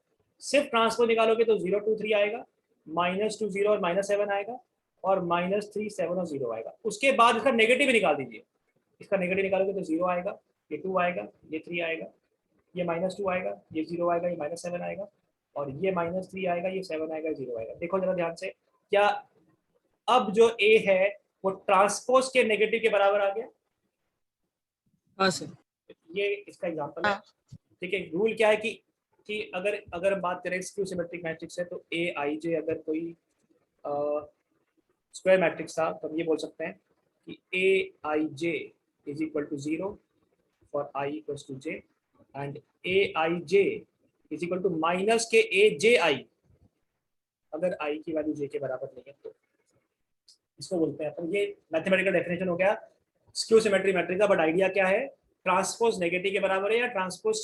सिर्फ ट्रांसपोज निकालोगे तो 0 2 3 आएगा, -2 0 और -7 आएगा, और -3 7 और 0 आएगा। उसके बाद इसका नेगेटिव निकाल दीजिए, इसका नेगेटिव निकालोगे तो 0 आएगा, ये 2 आएगा, ये 3 आएगा, ये -2 आएगा, ये 0 आएगा, ये -7 आएगा, और ये -3 आएगा, ये 7 आएगा, 0 आएगा। देखो जरा ध्यान से, क्या अब जो a है वो ट्रांसपोज के नेगेटिव के बराबर आ गया? हाँ सर। ये इसका एग्जांपल है। ठीक है, रूल क्या है कि अगर हम बात करें स्क्यू सिमेट्रिक मैट्रिक्स है तो ए आई जे अगर कोई स्क्वायर मैट्रिक्स था तो हम ये बोल सकते हैं कि A I J is equal to 0 for I equals to J, and A I J is equal to minus के ए जे आई अगर आई की वैल्यू जे के बराबर नहीं है तो। इसको बोलते हैं, तो ये मैथमेटिकल डेफिनेशन हो गया स्क्यू सिमेट्रिक मैट्रिक्स का। बट आइडिया क्या है, ट्रांसपोज नेगेटिव के बराबर है या ट्रांसपोज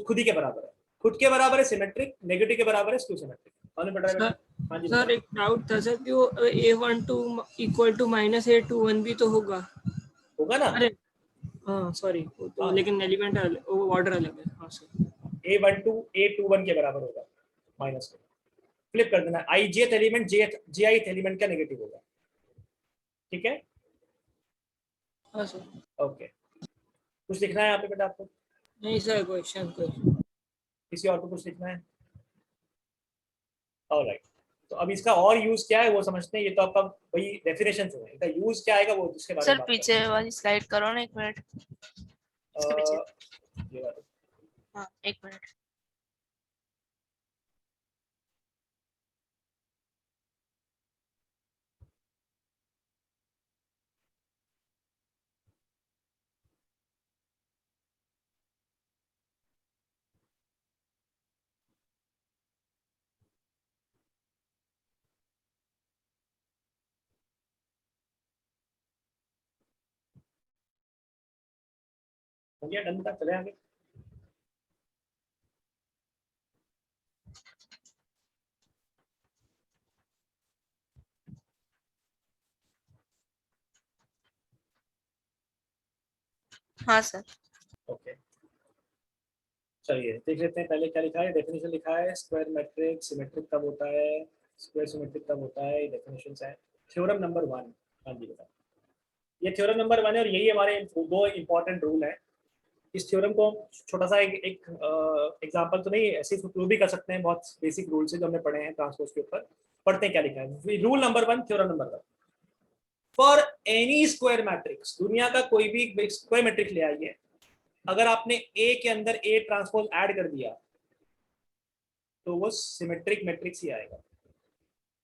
खुद ही के बराबर है? खुद के बराबर है सिमेट्रिक, नेगेटिव के बराबर है स्क्यू सिमेट्रिक। समझ में पड़ रहा है? हाँ जी सर एक डाउट था सर कि वो a12 इक्वल टू -a21 भी तो होगा ना? अरे हाँ सॉरी, तो लेकिन एलिमेंट ऑर्डर अलग है। हाँ सर, a12 a21 के बराबर होगा, माइनस को फ्लिप कर देना, आई जेथ एलिमेंट जे आई एलिमेंट का नेगेटिव होगा। ठीक है? हाँ सर। ओके, कुछ लिखना है यहाँ पे बेटा आपको? नहीं सर, क्वेश्चन किसी और को कुछ लिखना है? ऑलराइट, तो अब इसका और यूज क्या है वो समझते हैं। ये तो आपका वही डेफिनेशन है, इसका यूज क्या आएगा वो उसके बारे सर में बात पीछे वाली स्लाइड करो ना, 1 मिनट। इसके पीछे। ये वाला। हाँ 1 मिनट। हो गया, डन तक चले आगे। हाँ सर। ओके, चलिए देख लेते हैं पहले क्या लिखा है। डेफिनेशन लिखा है स्क्वायर मैट्रिक्स सिमेट्रिक कब होता है, स्क्वायर सिमेट्रिक कब होता है, डेफिनेशन है। थ्योरम नंबर 1, हाँ जी बेटा, ये थ्योरम नंबर 1 है और यही हमारे 2 इंपॉर्टेंट रूल है। इस थ्योरम को छोटा सा एक एग्जांपल तो नहीं, ऐसे प्रूव भी कर सकते हैं, बहुत बेसिक रूल से जो हमने पढ़े हैं ट्रांसपोज के ऊपर। पढ़ते हैं क्या लिखा है। Rule number 1, theorem number 1, for any square matrix, दुनिया का कोई भी स्क्वायर मैट्रिक्स ले आइए, अगर आपने ए के अंदर ए ट्रांसपोज ऐड कर दिया तो वो सिमेट्रिक मैट्रिक्स ही आएगा,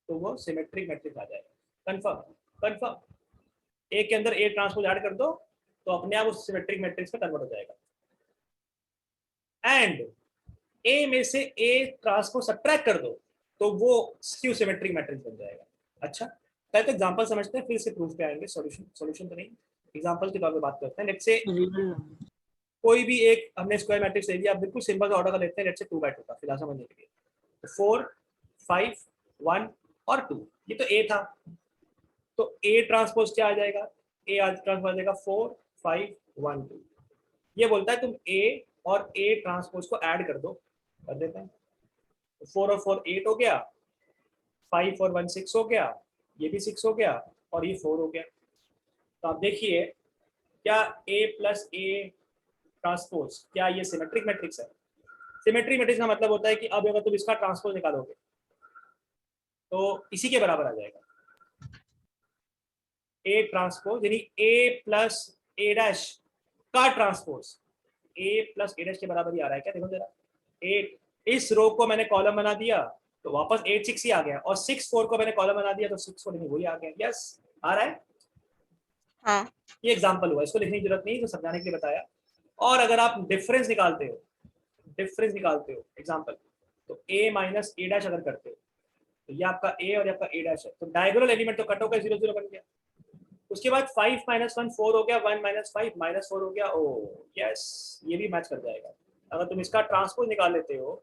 तो वो सिमेट्रिक मैट्रिक्स आ जाएगा। कंफर्म? कंफर्म। ए के अंदर ए ट्रांसपोज ऐड कर दो तो अपने आप उस सिमेट्रिक मैट्रिक्स में कन्वर्ट हो जाएगा। एंड ए में से ए ट्रांसपोज सब्ट्रैक्ट कर दो तो वो स्क्यू सिमेट्रिक मैट्रिक्स बन जाएगा। अच्छा, पहले तो एग्जांपल समझते हैं फिर से प्रूफ पे आएंगे। सॉल्यूशन तो नहीं, एग्जांपल के तौर पे बात करते हैं। लेट्स से कोई भी एक हमने स्क्वायर मैट्रिक्स ले लिया, आप बिल्कुल सिंपल सा ऑर्डर का लेते हैं। लेट्स से 2x2 का फिलहाल समझने के लिए, तो 4 5 1 और 2, ये तो ए था। तो ए ट्रांसपोज क्या आ जाएगा? ए ट्रांसपोज आ जाएगा 4 5 1 2। ये बोलता है तुम ए और ए ट्रांसपोज को ऐड कर दो, कर देते हैं। तो 4 और 4 8 हो गया, 5 और 1 6 हो गया, ये भी 6 हो गया और ये 4 हो गया। तो आप देखिए क्या a प्लस ए ट्रांसपोज, क्या ये सिमेट्रिक मैट्रिक्स है? सिमेट्रिक मैट्रिक्स का मतलब होता है कि अब अगर तुम इसका ट्रांसपोज निकालोगे तो इसी के बराबर आ जाएगा, ए ट्रांसपोज, यानी ए प्लस ए डैश का transpose, A plus A dash के बराबर ही आ रहा है क्या? देखो जरा, ए, इस रो को मैंने कॉलम बना दिया तो वापस 8 6 ही आ गया, और 6 4 को मैंने कॉलम बना दिया तो 6 4 वही आ गया। यस, आ रहा है। हाँ ये एग्जांपल हुआ, इसको लिखने की जरूरत नहीं, तो समझाने के लिए बताया। और अगर आप डिफरेंस निकालते हो, एग्जांपल, तो a माइनस ए डैश अगर करते हो तो ये आपका a और ये आपका a डैश है, तो डायगोनल एलिमेंट तो कट होकर 0 0 बन गया। उसके बाद 5 माइनस 1 4 हो गया, 1 माइनस 5 माइनस 4 हो गया। ओ यस, ये भी मैच कर जाएगा। अगर तुम इसका ट्रांसपोज निकाल लेते हो,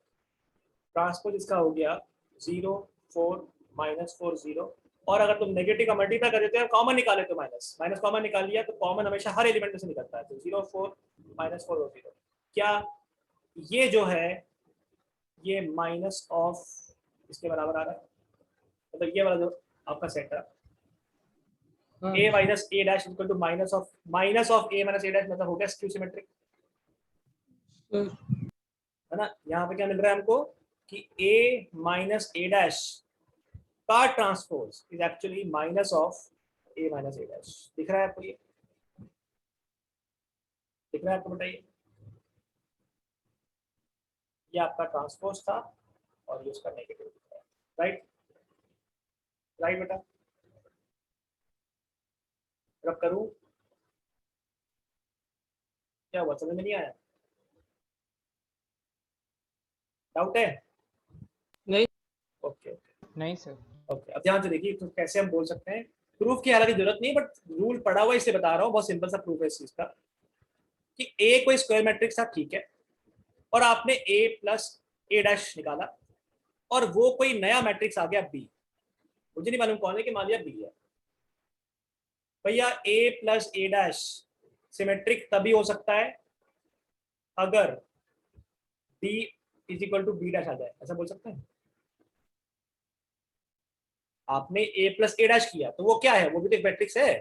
ट्रांसपोज इसका हो गया 0 4 माइनस 4 0, और अगर तुम नेगेटिव का मल्टीप्लाई कर देते हो, कॉमन निकाले तो माइनस माइनस कॉमन निकाल लिया, तो कॉमन हमेशा हर एलिमेंट में से निकलता है, तो 0 4 माइनस 4 0। क्या ये जो है ये माइनस ऑफ इसके बराबर आ रहा है? मतलब ये वाला जो आपका सेट है a minus a dash equal to minus of a minus a dash, मतलब हो गया स्क्यू सिमेट्रिक, है ना? यहाँ पे क्या मिल रहा है हमको कि a माइनस a डैश का transpose is actually minus of a minus a dash. दिख रहा है आपको? ये दिख रहा है आपको? बताइए, ये आपका ट्रांसपोज था और ये उसका नेगेटिव दिख रहा है, राइट? राइट बेटा, रब करूं? क्या हुआ, समझ में नहीं आया? डाउट है? नहीं। ओके नहीं सर। ओके, अब ध्यान से देखिए, तो कैसे हम बोल सकते हैं, प्रूफ की हालांकि जरूरत नहीं, बट रूल पढ़ा हुआ इसलिए बता रहा हूँ, बहुत सिंपल सा प्रूफ है इस चीज का, कि ए कोई स्क्वायर मैट्रिक्स था, ठीक है, और आपने ए प्लस ए डैश निकाला, और वो कोई नया मैट्रिक्स आ गया बी, मुझे नहीं मालूम कौन है, कि मान लिया बी है। भैया A plus A dash symmetric तभी हो सकता है अगर B is equal to B dash आ जाए, ऐसा बोल सकते हैं? आपने ए प्लस ए डैश किया तो वो क्या है, वो भी तो एक मैट्रिक्स है,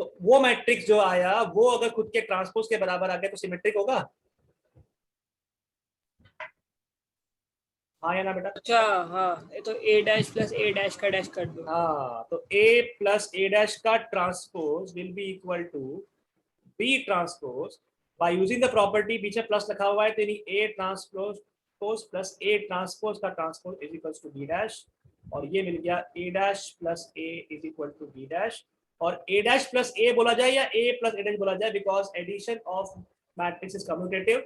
तो वो मैट्रिक्स जो आया वो अगर खुद के ट्रांसपोज के बराबर आ गया तो सिमेट्रिक होगा, हाँ या ना बेटा? अच्छा हाँ, ये तो a dash plus a dash का डैश कर दो। हाँ, तो a प्लस a डैश का transpose will be equal to b transpose by using the property, पीछे प्लस लिखा हुआ है, तो यानी a transpose plus a transpose का transpose is equal to b dash, और ये मिल गया a dash plus a is equal to b dash, और a डैश प्लस a बोला जाए या a प्लस a डैश बोला जाए, because addition of matrix is commutative,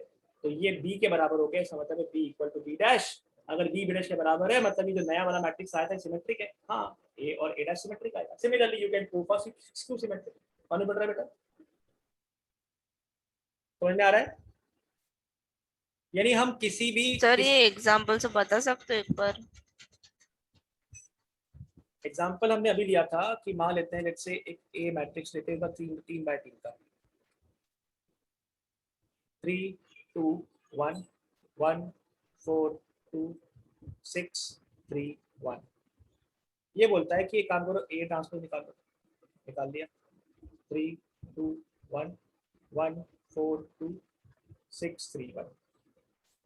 तो ये b के बराबर हो गया, इसका मतलब है b equal to b dash. अगर b b डैश के बराबर है, मतलब ये जो नया वाला मैट्रिक्स आया था सिमेट्रिक है, हाँ, a और a डैश सिमेट्रिक आएगा। Similarly you can prove for skew symmetric. मालूम पड़ रहा है बेटा? समझ में आ रहा है? यानी हम किसी भी सर, ये एग्जांपल से बता सकते हो एक बार? एग्जांपल हमने अभी लिया था कि मान लेते हैं, लेट्स से एक ए मैट्रिक्स लेते हैं 3 बाय 3 का, 3 2 1 1 4 2 6 3 1। ये बोलता है कि एक काम करो, ए ट्रांसपोज निकालो, निकाल दिया, 3 2 1 1 4 2 6 3 1।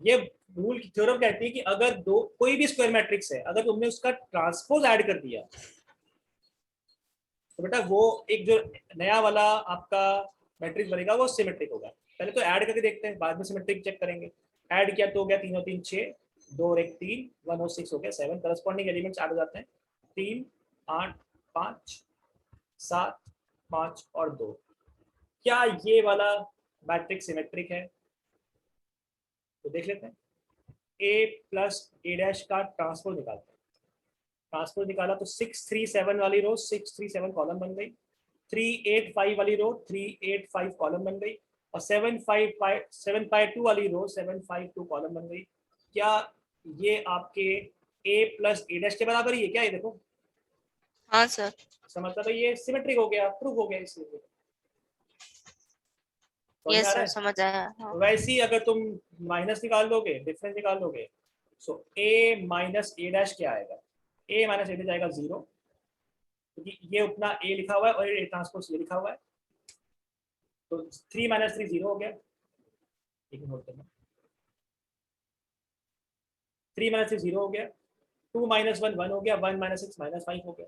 ये रूल की थ्योरम कहती है कि अगर दो कोई भी स्क्वायर मैट्रिक्स है, अगर तुमने उसका ट्रांसपोज ऐड कर दिया तो बेटा वो एक जो नया वाला आपका मैट्रिक्स बनेगा वो सिमेट्रिक होगा। पहले तो ऐड करके देखते हैं, बाद में सिमेट्रिक चेक करेंगे। ऐड किया तो हो गया 3 और 3 6, 2 और 1 3, 1 और 6 हो गया 7, करस्पॉन्डिंग एलिमेंट्स ऐड हो जाते हैं, 3 8 5 7 5 और 2। क्या ये वाला मैट्रिक्स सिमेट्रिक है? तो देख लेते हैं। ए प्लस ए डैश का ट्रांसपोज निकालते हैं, ट्रांसपोज निकाला तो 6 3 7 वाली रो 6 3 7 कॉलम बन गई, 3 8 5 वाली रो 3 8 5 कॉलम बन गई, और 7 5 2 वाली रो 7 5 2 कॉलम बन गई। क्या ये आपके ए प्लस ए डैश के बराबर ही है क्या? ये देखो, हाँ सर। इसका मतलब है ये सिमेट्रिक हो गया, प्रूफ हो गया इसलिए। यस सर, समझ आया। हाँ। वैसे ही अगर तुम माइनस निकाल दोगे, डिफरेंस निकाल दोगे, सो a माइनस ए डैश क्या आएगा? a माइनस ए डैश आएगा 0, क्योंकि ये अपना a लिखा हुआ है और ए ट्रांसपोज ये लिखा हुआ है, तो 3 माइनस 3 0 हो गया, इग्नोर करना। 3 - 6 0 हो गया, 2 - 1 1 हो गया, 1 - 6 -5 हो गया,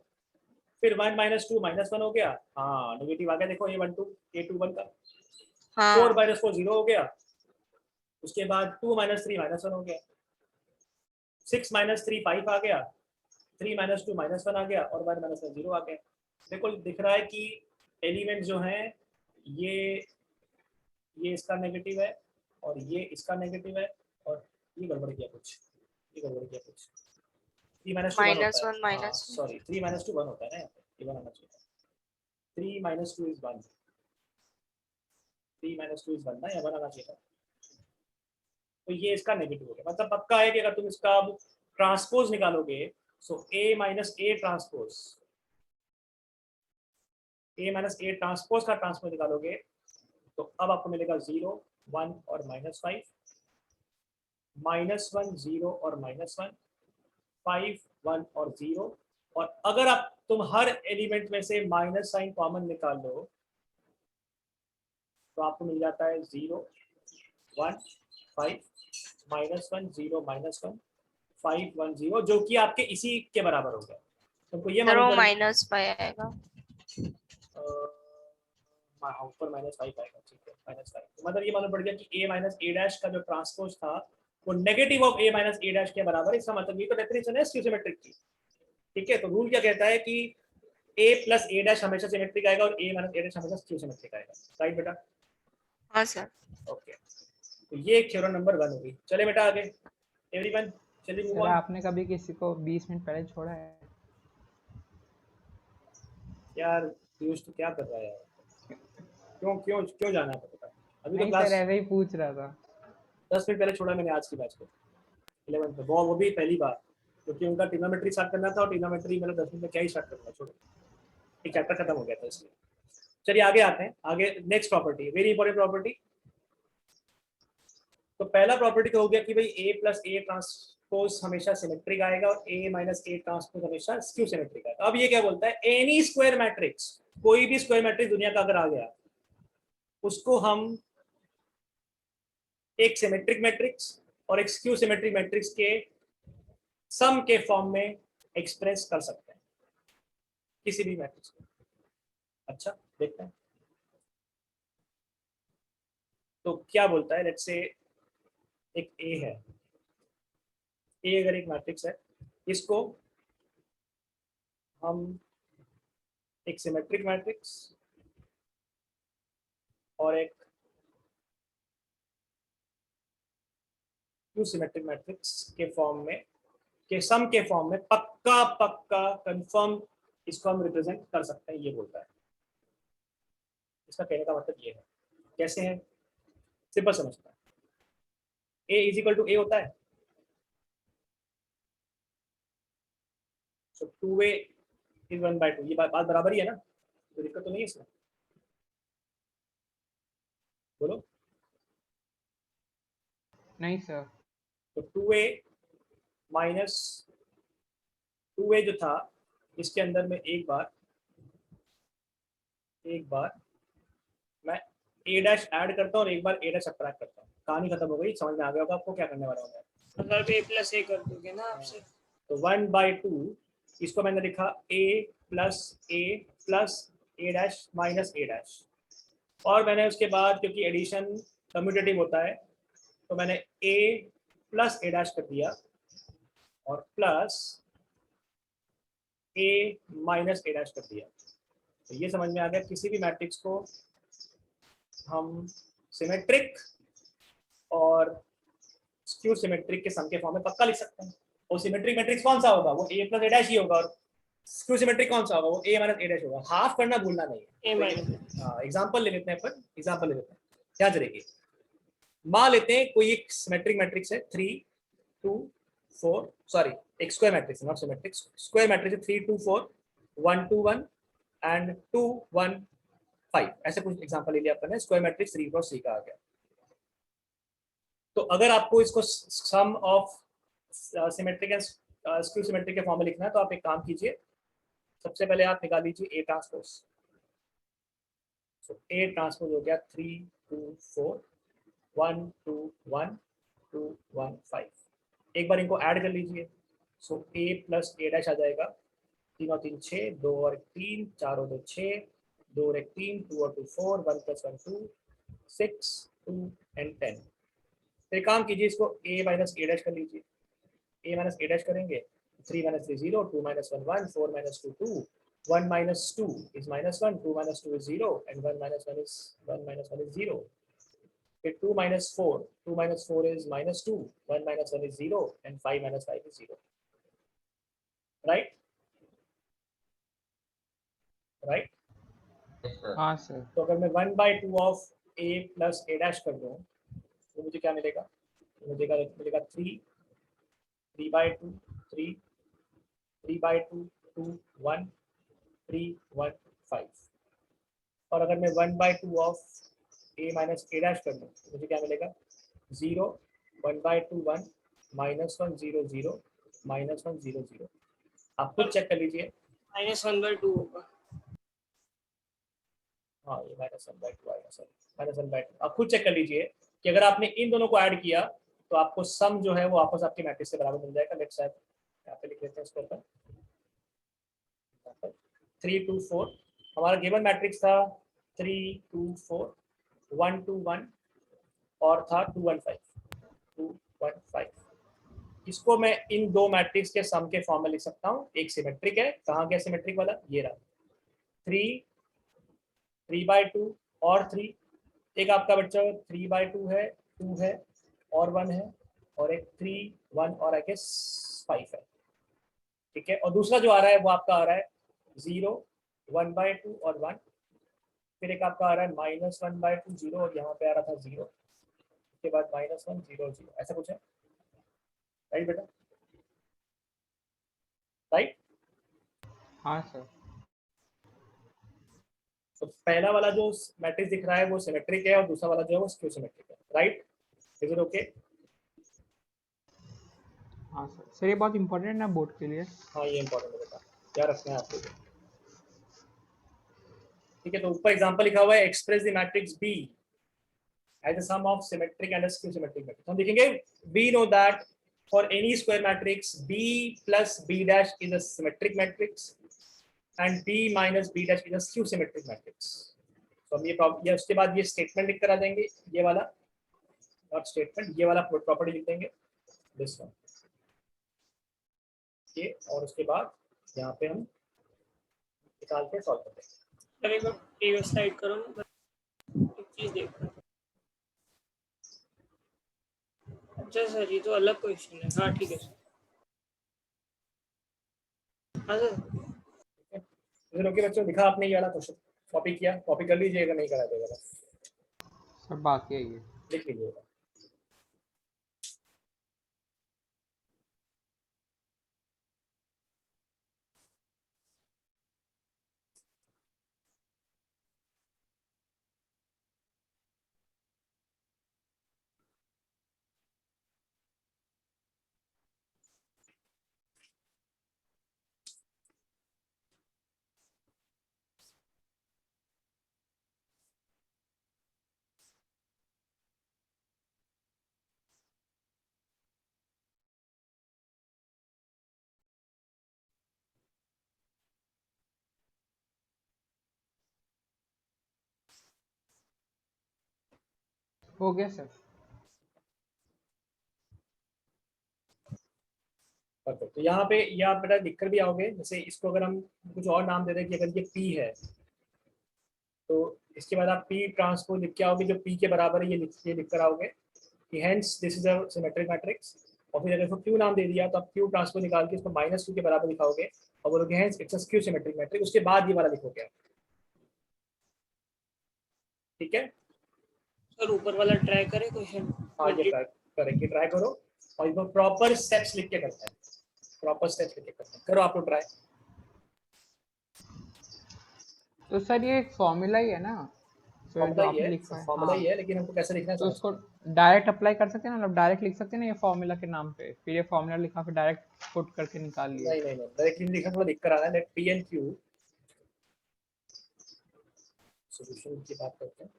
फिर 1 - 2 -1 हो गया, हाँ नेगेटिव आ गया, देखो A12 A21 का। 4 हाँ - 4 0 हो गया, उसके बाद 2 - 3 -1 हो गया, 6 - 3 5 आ गया, 3 - 2 -1 आ गया, और 1 - 1 0 आ गया। देखो दिख रहा है कि एलिमेंट जो हैं ये इसका नेगेटिव है और ये इसका नेगेटिव है, और ये गड़बड़ किया कुछ, ये गड़बड़ किया कुछ। 3 - 2 1 होता -1 है, हाँ -1 सॉरी, 3 - 2 1 होता है ना, यहाँ पे 1 आना चाहिए। 3 - 2 is 1, 3 - 2 is 1 ना, या 1 आना चाहिए था। तो ये इसका नेगेटिव हो गया, मतलब पक्का है कि अगर तुम इसका ट्रांसपोज निकालोगे, सो A - A transpose, A - A transpose का ट्रांसपोज निकालोगे, तो अब आपको मिलेगा 0 1 और -5, -1 0 और -1, 5 1 और 0, और अगर आप तुम हर एलिमेंट में से माइनस साइन कॉमन निकाल लो तो आपको मिल जाता है 0 1 5 -1 0 -1 5 1 0, जो कि आपके इसी के बराबर होगा। तुमको ये सर वो मालूम पड़ेगा, -5 आएगा। ऊपर -5 आएगा, ठीक है -5, मतलब ये मालूम पड़ गया कि A - A डैश का जो ट्रांसपोज था वो negative of A - A dash के बराबर है। इसका मतलब ये तो डेफिनेशन है सिमेट्रिक की, ठीक है। तो रूल क्या कहता है कि A + A डैश हमेशा सिमेट्रिक आएगा और A - A डैश हमेशा स्क्यू सिमेट्रिक आएगा, राइट बेटा? हाँ सर। ओके, तो ये थ्योरम नंबर 1 होगी। चले बेटा आगे, एवरीवन चलिए मूव सर ऑन। आपने कभी किसी को 20 मिनट पहले छोड़ा है? यार पीयूष तो क्या कर रहा है यार, क्यों क्यों क्यों जाना है पता? अभी तो नहीं क्लास सर, ऐसे ही पूछ रहा था। 10 मिनट पहले छोड़ा मैंने आज की बैच को, 11 में, वो भी पहली बार, क्योंकि उनका ट्रिग्नोमेट्री स्टार्ट करना था और ट्रिग्नोमेट्री मैंने 10 मिनट में क्या ही स्टार्ट करना, छोड़ो, एक चैप्टर खत्म हो गया था इसलिए। चलिए आगे आते हैं, आगे next property, very important property. तो पहला प्रॉपर्टी तो हो गया कि भाई A + A ट्रांसपोज हमेशा सिमेट्रिक आएगा और A - A ट्रांसपोज हमेशा स्क्यू सिमेट्रिक आएगा। अब ये क्या बोलता है, एनी स्क्वायर मैट्रिक्स, कोई भी स्क्वायर मैट्रिक्स दुनिया का अगर आ गया उसको हम एक सिमेट्रिक मैट्रिक्स और एक स्क्यू सिमेट्रिक मैट्रिक्स के सम के फॉर्म में एक्सप्रेस कर सकते हैं, किसी भी मैट्रिक्स को। अच्छा देखते हैं तो क्या बोलता है। लेट्स से एक A है, A अगर एक मैट्रिक्स है, इसको हम एक सिमेट्रिक मैट्रिक्स और एक स्क्यू सिमेट्रिक मैट्रिक्स के फॉर्म में, के सम के फॉर्म में पक्का कंफर्म इसको हम रिप्रेजेंट कर सकते हैं, ये बोलता है। इसका कहने का मतलब ये है, कैसे है, सिंपल समझता है। A = A होता है, so 2A is 1/2, ये बात बराबर ही है ना, तो दिक्कत तो नहीं है इसमें, बोलो। नहीं सर। तो 2A माइनस 2A जो था, इसके अंदर में एक बार मैं A डैश ऐड करता हूँ और एक बार A डैश सब्ट्रैक्ट करता हूँ, कहानी खत्म हो गई। समझ में आ गया होगा आपको क्या करने वाला हूँ मैं। अगर A + A कर दोगे ना आपसे, तो 1/2 इसको मैंने लिखा A + A dash minus A dash, और मैंने उसके बाद क्योंकि एडिशन कम्यूटेटिव होता है तो मैंने A + A डैश कर दिया और प्लस A - A डैश कर दिया। तो ये समझ में आ गया, किसी भी मैट्रिक्स को हम सिमेट्रिक और स्क्यू सिमेट्रिक के सम के फॉर्म में पक्का लिख सकते हैं। और सिमेट्रिक मैट्रिक्स कौन सा होगा, वो A + A डैश ही होगा, और स्क्यू सिमेट्रिक कौन सा होगा, वो A - A डैश होगा। हाफ करना भूलना नहीं है। A- एग्जांपल ले लेते हैं, पर एग्जांपल ले लेते हैं, क्या करेंगे। मान लेते हैं कोई एक सिमेट्रिक मैट्रिक्स है 3 2 4, सॉरी एक स्क्वायर मैट्रिक्स है, नॉट सिमेट्रिक, स्क्वायर मैट्रिक्स है 3 2 4 1 2 1 एंड 2 1 5, ऐसे कुछ एग्जांपल ले लिया अपन ने। स्क्वायर मैट्रिक्स 3 क्रॉस 3 का आ गया। तो अगर आपको इसको sum of symmetric and skew symmetric के फॉर्म में लिखना है तो आप एक काम कीजिए, सबसे पहले आप निकाल लीजिए A ट्रांसपोज। तो A ट्रांसपोज हो गया 3 2 4 1 2 1 2 1 5। एक बार इनको ऐड कर लीजिए। सो a प्लस a डैश आ जाएगा, 3 और 3 6, 2 और 3, 4 और 2 6, 2 और 3, 2 और 2 4, 1 प्लस 1 2, 6 2 एंड 10। फिर काम कीजिए, इसको a माइनस a डैश कर लीजिए। a माइनस a डैश करेंगे, 3 minus 3 0, 2 minus 1 1, 4 minus 2 2, 1 minus 2 is minus 1, 2 minus 2 is 0, and 1 minus 1 is 0. फिर 2 minus 4, 2 minus 4 is minus 2, 1 minus 1 is 0, and 5 minus 5 is 0. Right? Right? Yes, sir. हाँ sir. तो अगर मैं 1 by 2 of a plus a dash कर दूँ तो मुझे क्या मिलेगा? तो मिलेगा 3, 3 by 2, 3, 3 by 2, 2, 1, 3, 1, 5। और अगर मैं 1 by 2 of a minus a dash कर दूँ तो मुझे क्या मिलेगा? 0, 1 by 2 1, minus 1 0 0, minus 1 0 0। आप खुद चेक कर लीजिए। -1/2 होगा। हाँ, ये -1/2 आएगा सर, -1/2। आप खुद चेक कर लीजिए कि अगर आपने इन दोनों को ऐड किया तो आपको सम जो है वो वापस आपके मैट्रिक्स के बराबर मिल जाएगा। लेट्स ऐड, यहाँ पे लिख लेते हैं इसको ऊपर, 3 2 4। हमारा गिवन मैट्रिक्स था 3 2 4, 1 2 1 और था 2 1 5, 2 1 5। इसको मैं इन दो मैट्रिक्स के सम के फॉर्म में लिख सकता हूँ। एक सिमेट्रिक है, कहाँ गया सिमेट्रिक वाला? ये रहा, 3 3 by 2 और 3। एक आपका बच्चा 3 by 2 है, 2 है और 1 है, और एक 3 1 और आई गेस 5 है। ठीक है, और दूसरा जो आ रहा है वो आपका आ रहा है 0 1 by 2 और 1। फिर एक आपका आ रहा है -1 by 2 0, और यहाँ पे आ रहा था 0, उसके बाद -1 0 0, ऐसा कुछ है। राइट बेटा? राइट? हाँ सर। तो पहला वाला जो मैट्रिक्स दिख रहा है वो सिमेट्रिक है, और दूसरा वाला जो है वो स्क्यू सिमेट्रिक है। राइट? Is it okay? हाँ सर ये बहुत इंपॉर्टेंट है ना बोर्ड के लिए। हाँ, ये इंपॉर्टेंट है बेटा, क्या रखना है आपको। ठीक है, तो ऊपर एग्जांपल लिखा हुआ है, express the matrix B as a sum of symmetric and a skew symmetric matrix। हम देखेंगे, we know that for any square matrix B plus B dash is a symmetric matrix and B minus B dash is a skew symmetric matrix। तो हम ये उसके बाद ये statement लिख कर आ जाएंगे, ये वाला नॉट स्टेटमेंट, ये वाला प्रॉपर्टी लिख देंगे, दिस वन, ये, और उसके बाद यहाँ पे हम निकाल के सॉल्व करते हैं। सर एक बार प्रीवियस स्लाइड करो ना, एक चीज देखो। अच्छा सर, ये तो अलग क्वेश्चन है। हाँ ठीक है सर। हाँ सर। फिर ओके बच्चों, लिखा आपने ये वाला क्वेश्चन, कॉपी किया? कॉपी कर लीजिएगा, नहीं करा देगा सर बाकी है ये। लिख लीजिएगा। हो गया सर। परफेक्ट। तो यहाँ पे ये आप बेटा लिख कर भी आओगे, जैसे इसको अगर हम कुछ और नाम दे दें कि अगर ये P है तो इसके बाद आप P ट्रांसपोज लिख के आओगे जो P के बराबर है, ये लिख कर आओगे कि hence this is a symmetric matrix. और फिर अगर इसको Q नाम दे दिया तो आप Q ट्रांसपोज निकाल के इसको -Q के बराबर लिखाओगे और बोलोगे hence it's a skew symmetric matrix. उसके बाद ये वाला लिखोगे। ठीक है सर, ऊपर वाला ट्राई करें क्वेश्चन। हाँ, ये ट्राई करो, और इसको प्रॉपर स्टेप्स लिख के करते हैं, प्रॉपर स्टेप्स लिख के करते हैं। करो आप लोग ट्राई। तो सर ये एक फॉर्मूला ही है ना, तो जो फॉर्मूला ही आपने है, लिखा है। फॉर्मूला हाँ, ही है, लेकिन हमको कैसे लिखना है तो उसको समझते डायरेक्ट अप्लाई कर सकते हैं ना, मतलब डायरेक्ट लिख सकते हैं ना ये फॉर्मूला के नाम पे, फिर ये फॉर्मूला लिखा फिर डायरेक्ट पुट करके निकाल हैं। लिया। नहीं नहीं नहीं, डायरेक्टली लिखा, थोड़ा लिख कर आना है। Let P and Q, solution की बात करते हैं।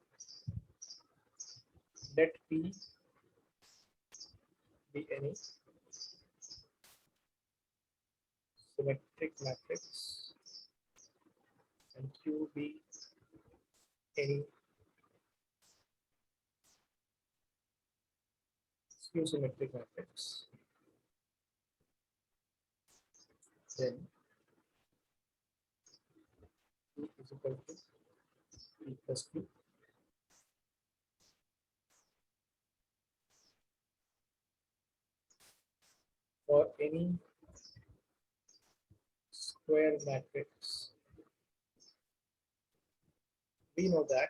let P be any symmetric matrix and Q be any skew symmetric matrix, then P is equal to P plus Q for any square matrix. We know that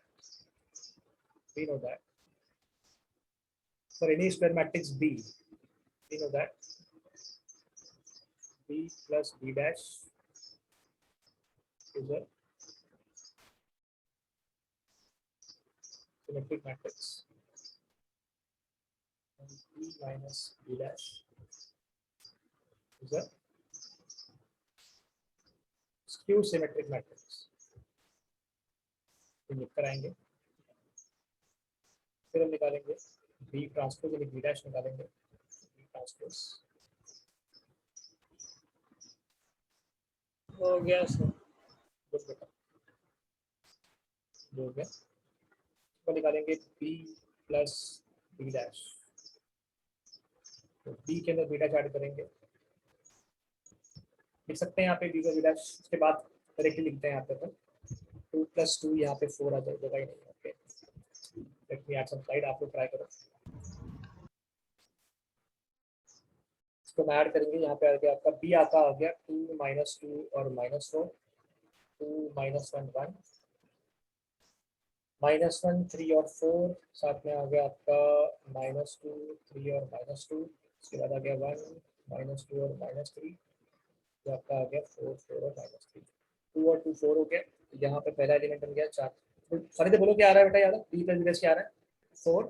for any square matrix B, we know that B plus B dash is a symmetric matrix and B minus B dash is a skew symmetric matrix. लिख कर आएंगे, फिर हम निकालेंगे B transpose यानी B dash निकालेंगे, B transpose हो गया सर। गुड बेटा, हो गया। तो निकालेंगे B प्लस B डैश, तो B के अंदर B डैश ऐड करेंगे, लिख सकते हैं यहाँ पे B का B डैश, उसके बाद डायरेक्टली लिखते हैं यहाँ पे, तो 2 + 2 यहाँ पे 4 आ जाएगा ही नहीं। Okay, let me add some slide, आप लोग ट्राई करो। इसको मैं ऐड करेंगे, यहाँ पे आ गया आपका B आता आ गया 2 - 2 और -4, 2 - 1 1 -1 3 और 4, साथ में आ गया आपका -2 3 और -2, उसके बाद आ गया 1 -2 और -3, तो आपका आ गया 4 4 और -3, 2 और 2 4 हो गया। यहाँ पे पहला एलिमेंट बन गया 4। तो फरीदे बोलो क्या आ रहा है बेटा, याद है B प्लस B डैश क्या आ रहा है? 4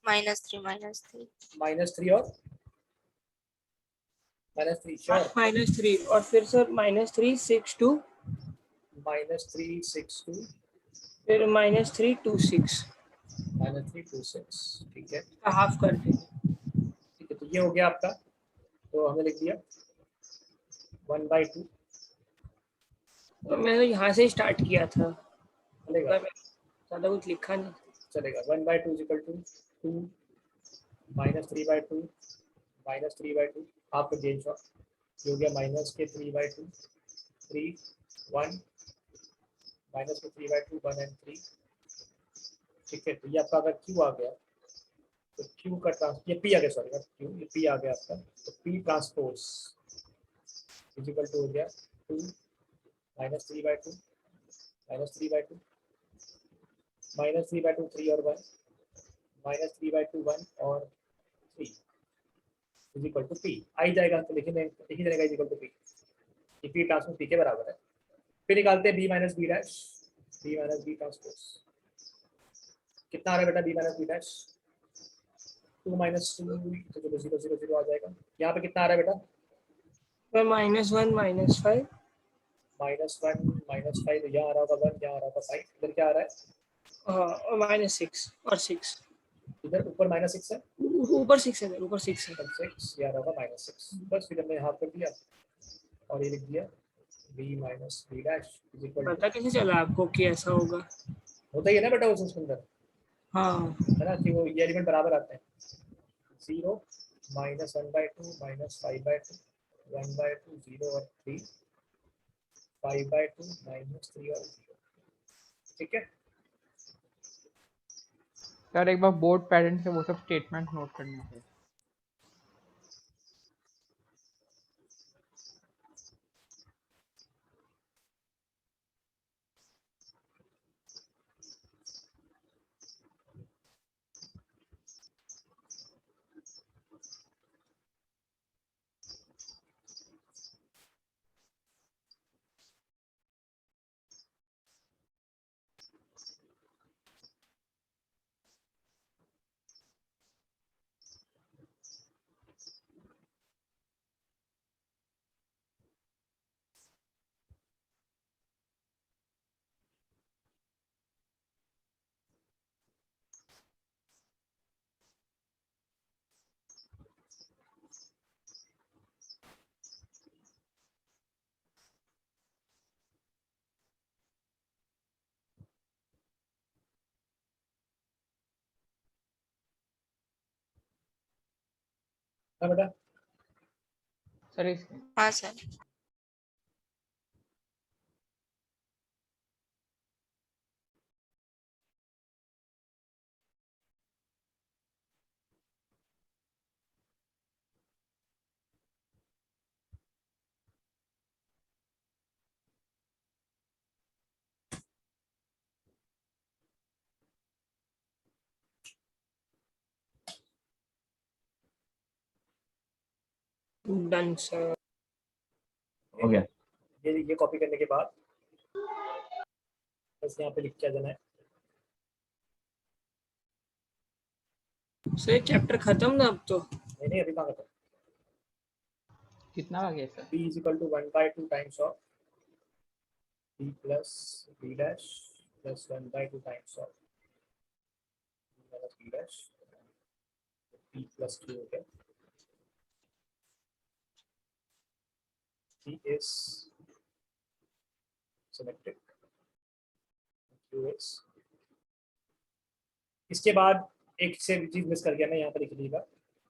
-3 और -3 श्योर, -3 और फिर सर -3 6 2, -3 6 2, फिर -3 2 6, -3 2 6, ठीक है हाफ कर दे। ठीक है। तो ये हो गया आपका, तो हमने लिख दिया 1/2, तो मैंने यहाँ से स्टार्ट किया था, चलेगा ज़्यादा कुछ लिखा नहीं। चलेगा 1/2 = 2 -3/2 -3/2, आपका गेन शॉट हो गया -3/2 3 1 -3/2 1 and 3, ठीक है। तो ये आपका अगर Q आ गया तो Q का ये P आ गया, सॉरी नॉट Q, ये P आ गया आपका, तो P ट्रांसपोज इक्वल टू हो गया 2 -3/2 -3/2 -3/2 3 और 1 -3/2 1 और 3 इक्वल टू P आई जाएगा, तो लिखने में लिख ही जाएगा इक्वल टू P, ये P ट्रांसपोज P के बराबर है। फिर निकालते हैं B - B dash, B - B transpose कितना आ रहा है बेटा, B - B डैश 2 - 2 तो चलो 0 0 0 आ जाएगा। यहाँ पे कितना आ रहा है बेटा, फिर -1 -5, -1 -5, यहाँ आ रहा होगा 1, यहाँ आ रहा होगा 5, इधर क्या आ रहा है, हाँ, और -6 और 6, इधर ऊपर -6 है, ऊपर 6 है, ऊपर 6 है। 6 यहाँ आ रहा होगा -6, बस फिर हमने हाफ कर दिया और ये लिख दिया B - B डैश इक्वल पता कैसे चला आपको कि ऐसा होगा? होता ही है ना बेटा उसके अंदर, हाँ, है ना, कि वो ये एलिमेंट बराबर आते हैं 0 -1/2 -5/2 1/2 0 और 3 5/2 -3 और 0, ठीक है। यार एक बार बोर्ड पैटर्न से वो सब स्टेटमेंट नोट करने थे। हाँ बेटा सर इस हाँ सर। Done sir. हो गया। ये कॉपी करने के बाद बस यहाँ पे लिख के आ जाना है। सर चैप्टर खत्म ना अब तो। नहीं नहीं अभी कहाँ खत्म। कितना बाकी है sir? b is equal to 1/2 times of b plus b dash plus 1/2 times of b minus b dash b plus q हो गया। b is symmetric q is। इसके बाद एक से चीज मिस कर गया मैं, यहाँ पर लिख लीजिएगा।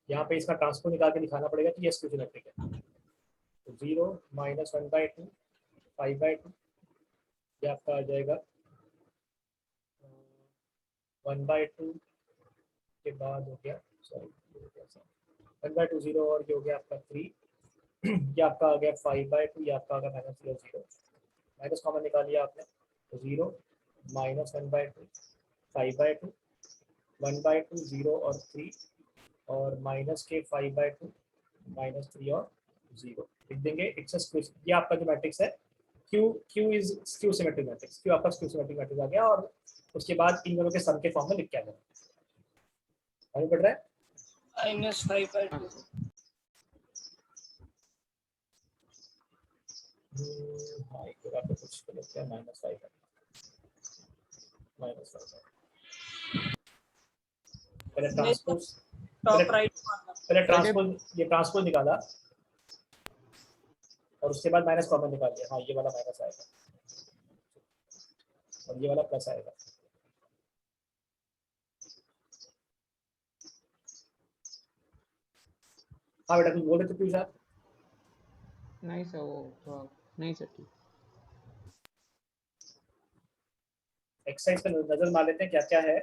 यहाँ पे इसका ट्रांसपोज निकाल के दिखाना पड़ेगा कि ये स्क्यू सिमेट्रिक है। तो 0 माइनस 1/2 5/2 ये आपका आ जाएगा 1/2 के बाद हो गया, सॉरी 1/2 0 और ये हो गया आपका 3 ये आपका आ गया 5/2 ये आपका आ गया -0 0 माइनस कॉमन निकालिए आपने तो 0 माइनस 1/2 5/2 1/2 0 और 3 और माइनस के 5/2 -3 और 0 लिख देंगे। It's a skew. ये आपका जो मैट्रिक्स है Q is skew symmetric matrix. Q आपका स्क्यू सिमेट्रिक मैट्रिक्स आ गया और उसके बाद इन दोनों के सम के फॉर्म में लिख के आ गया। आगे बढ़ रहा है -5/2। हाँ एक बार पे कुछ कर लेते हैं -5 पहले ट्रांसपोज टॉप राइट। पहले ट्रांसपोज ये ट्रांसपोज निकाला और उसके बाद माइनस कॉमन निकाल दिया। हाँ ये वाला माइनस आएगा और ये वाला प्लस आएगा। हाँ बेटा तुम बोल रहे थे प्लीज आप। नहीं सर वो नहीं सर ठीक। एक्सरसाइज पे नजर मार लेते हैं क्या क्या है।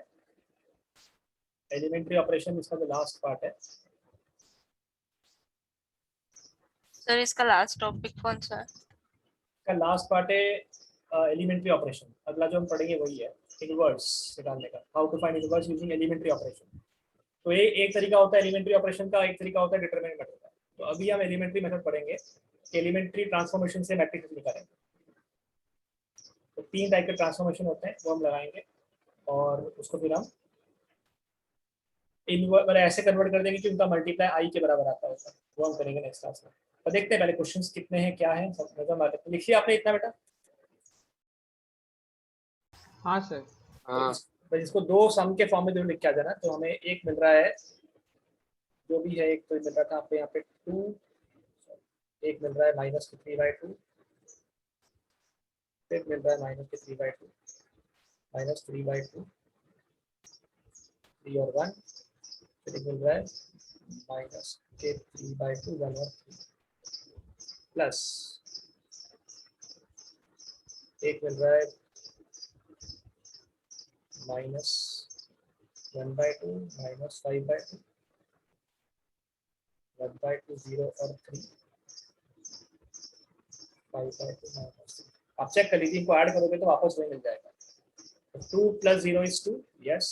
एलिमेंट्री ऑपरेशन इसका जो लास्ट पार्ट है। सर इसका लास्ट टॉपिक कौन सा है? इसका लास्ट पार्ट है एलिमेंट्री ऑपरेशन। अगला जो हम पढ़ेंगे वही है इनवर्स निकालने का, how to find inverse using elementary operation. तो ये एक तरीका होता है एलिमेंट्री ऑपरेशन का, एक तरीका होता है डिटरमिनेंट मेथड का। तो अभी हम एलिमेंट्री मेथड पढ़ेंगे, एलिमेंट्री ट्रांसफॉर्मेशन से मैट्रिक्स निकालेंगे। तो 3 टाइप के ट्रांसफॉर्मेशन होते हैं वो हम लगाएंगे और उसको फिर हम मतलब ऐसे कन्वर्ट कर देंगे कि उनका मल्टीप्लाई आई के बराबर आता है। वो हम करेंगे नेक्स्ट क्लास में। तो देखते हैं पहले क्वेश्चंस कितने हैं क्या है सब नजर मार लेते हैं। लिखिए आपने इतना बेटा। हाँ सर। बस इसको 2 सम के फॉर्म में जरूर लिख के आ जाना। तो हमें एक मिल रहा है जो भी है, एक तो मिल रहा था आपको यहाँ पे 2, एक मिल रहा है -3/2, फिर मिल रहा है -3/2 -3/2 3 और 1, फिर मिल रहा है -3/2 1 और 3 प्लस एक मिल रहा है -1/2 -5/2 1/2 0 और 3 5/2 -3। आप चेक कर लीजिए, इनको ऐड करोगे तो वापस वही मिल जाएगा। 2 + 0 is 2, यस।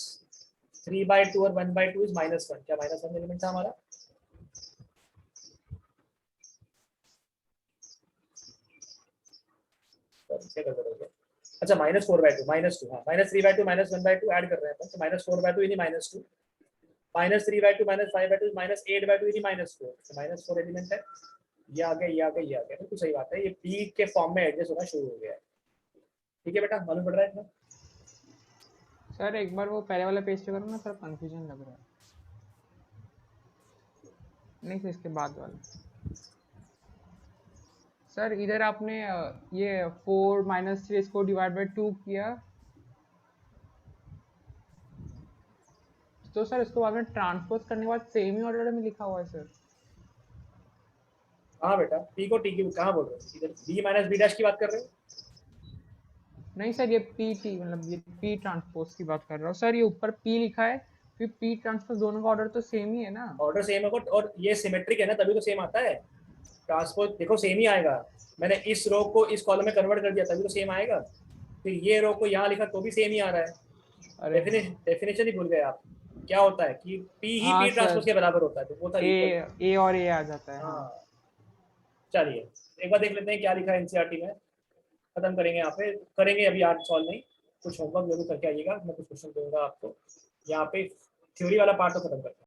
3/2 और 1/2 is -1। क्या -1 एलिमेंट था हमारा? क्या कर रहे हो? अच्छा -4/2 -2 हाँ -3/2 -1/2 ऐड कर रहे हैं तो -4/2 यानी -2 -3/2 -5/2 -8/2 यानी -4। तो -4 एलिमेंट है। ये आ गया ये आ गया ये आ गया। बिल्कुल सही बात है। ये p के फॉर्म में एडजस्ट होना शुरू हो गया है। ठीक है बेटा मालूम पड़ रहा है इतना? सर एक बार वो पहले वाला पेज पे करो ना सर, कंफ्यूजन लग रहा है। नहीं सर इसके बाद वाला। सर इधर आपने ये 4 - 3 इसको डिवाइड बाय 2 किया तो सर इसको बाद में ट्रांसपोज करने के बाद सेम ही ऑर्डर में लिखा हुआ है सर। हाँ बेटा, पी को टी की कहाँ बोल रहे हो? इधर बी माइनस बी डैश की बात कर रहे हो? नहीं सर, ये पी टी मतलब ये पी ट्रांसपोज की बात कर रहा हूँ सर। ये ऊपर पी लिखा है, फिर पी ट्रांसपोज, दोनों का ऑर्डर तो सेम ही है ना। ऑर्डर सेम है और ये सिमेट्रिक है ना, तभी तो सेम आता है। ट्रांसपोज देखो सेम ही आएगा। मैंने इस रो को इस कॉलम में कन्वर्ट कर दिया तभी तो सेम आएगा। फिर ये रो को यहाँ लिखा तो भी सेम ही आ रहा है। अरे डेफिनेशन ही भूल गए आप। क्या होता है कि पी ही हाँ पी ट्रांसपोज सर, के बराबर होता है, तो वो था equal। ए और ए आ जाता है। हाँ हाँ चलिए एक बार देख लेते हैं क्या लिखा है एनसीईआरटी में। खत्म करेंगे यहाँ पे, करेंगे अभी आज सॉल्व नहीं, कुछ होमवर्क जरूर करके आइएगा। मैं कुछ क्वेश्चन दूंगा आपको यहाँ पे। थ्योरी वाला पार्ट तो खत्म करते हैं।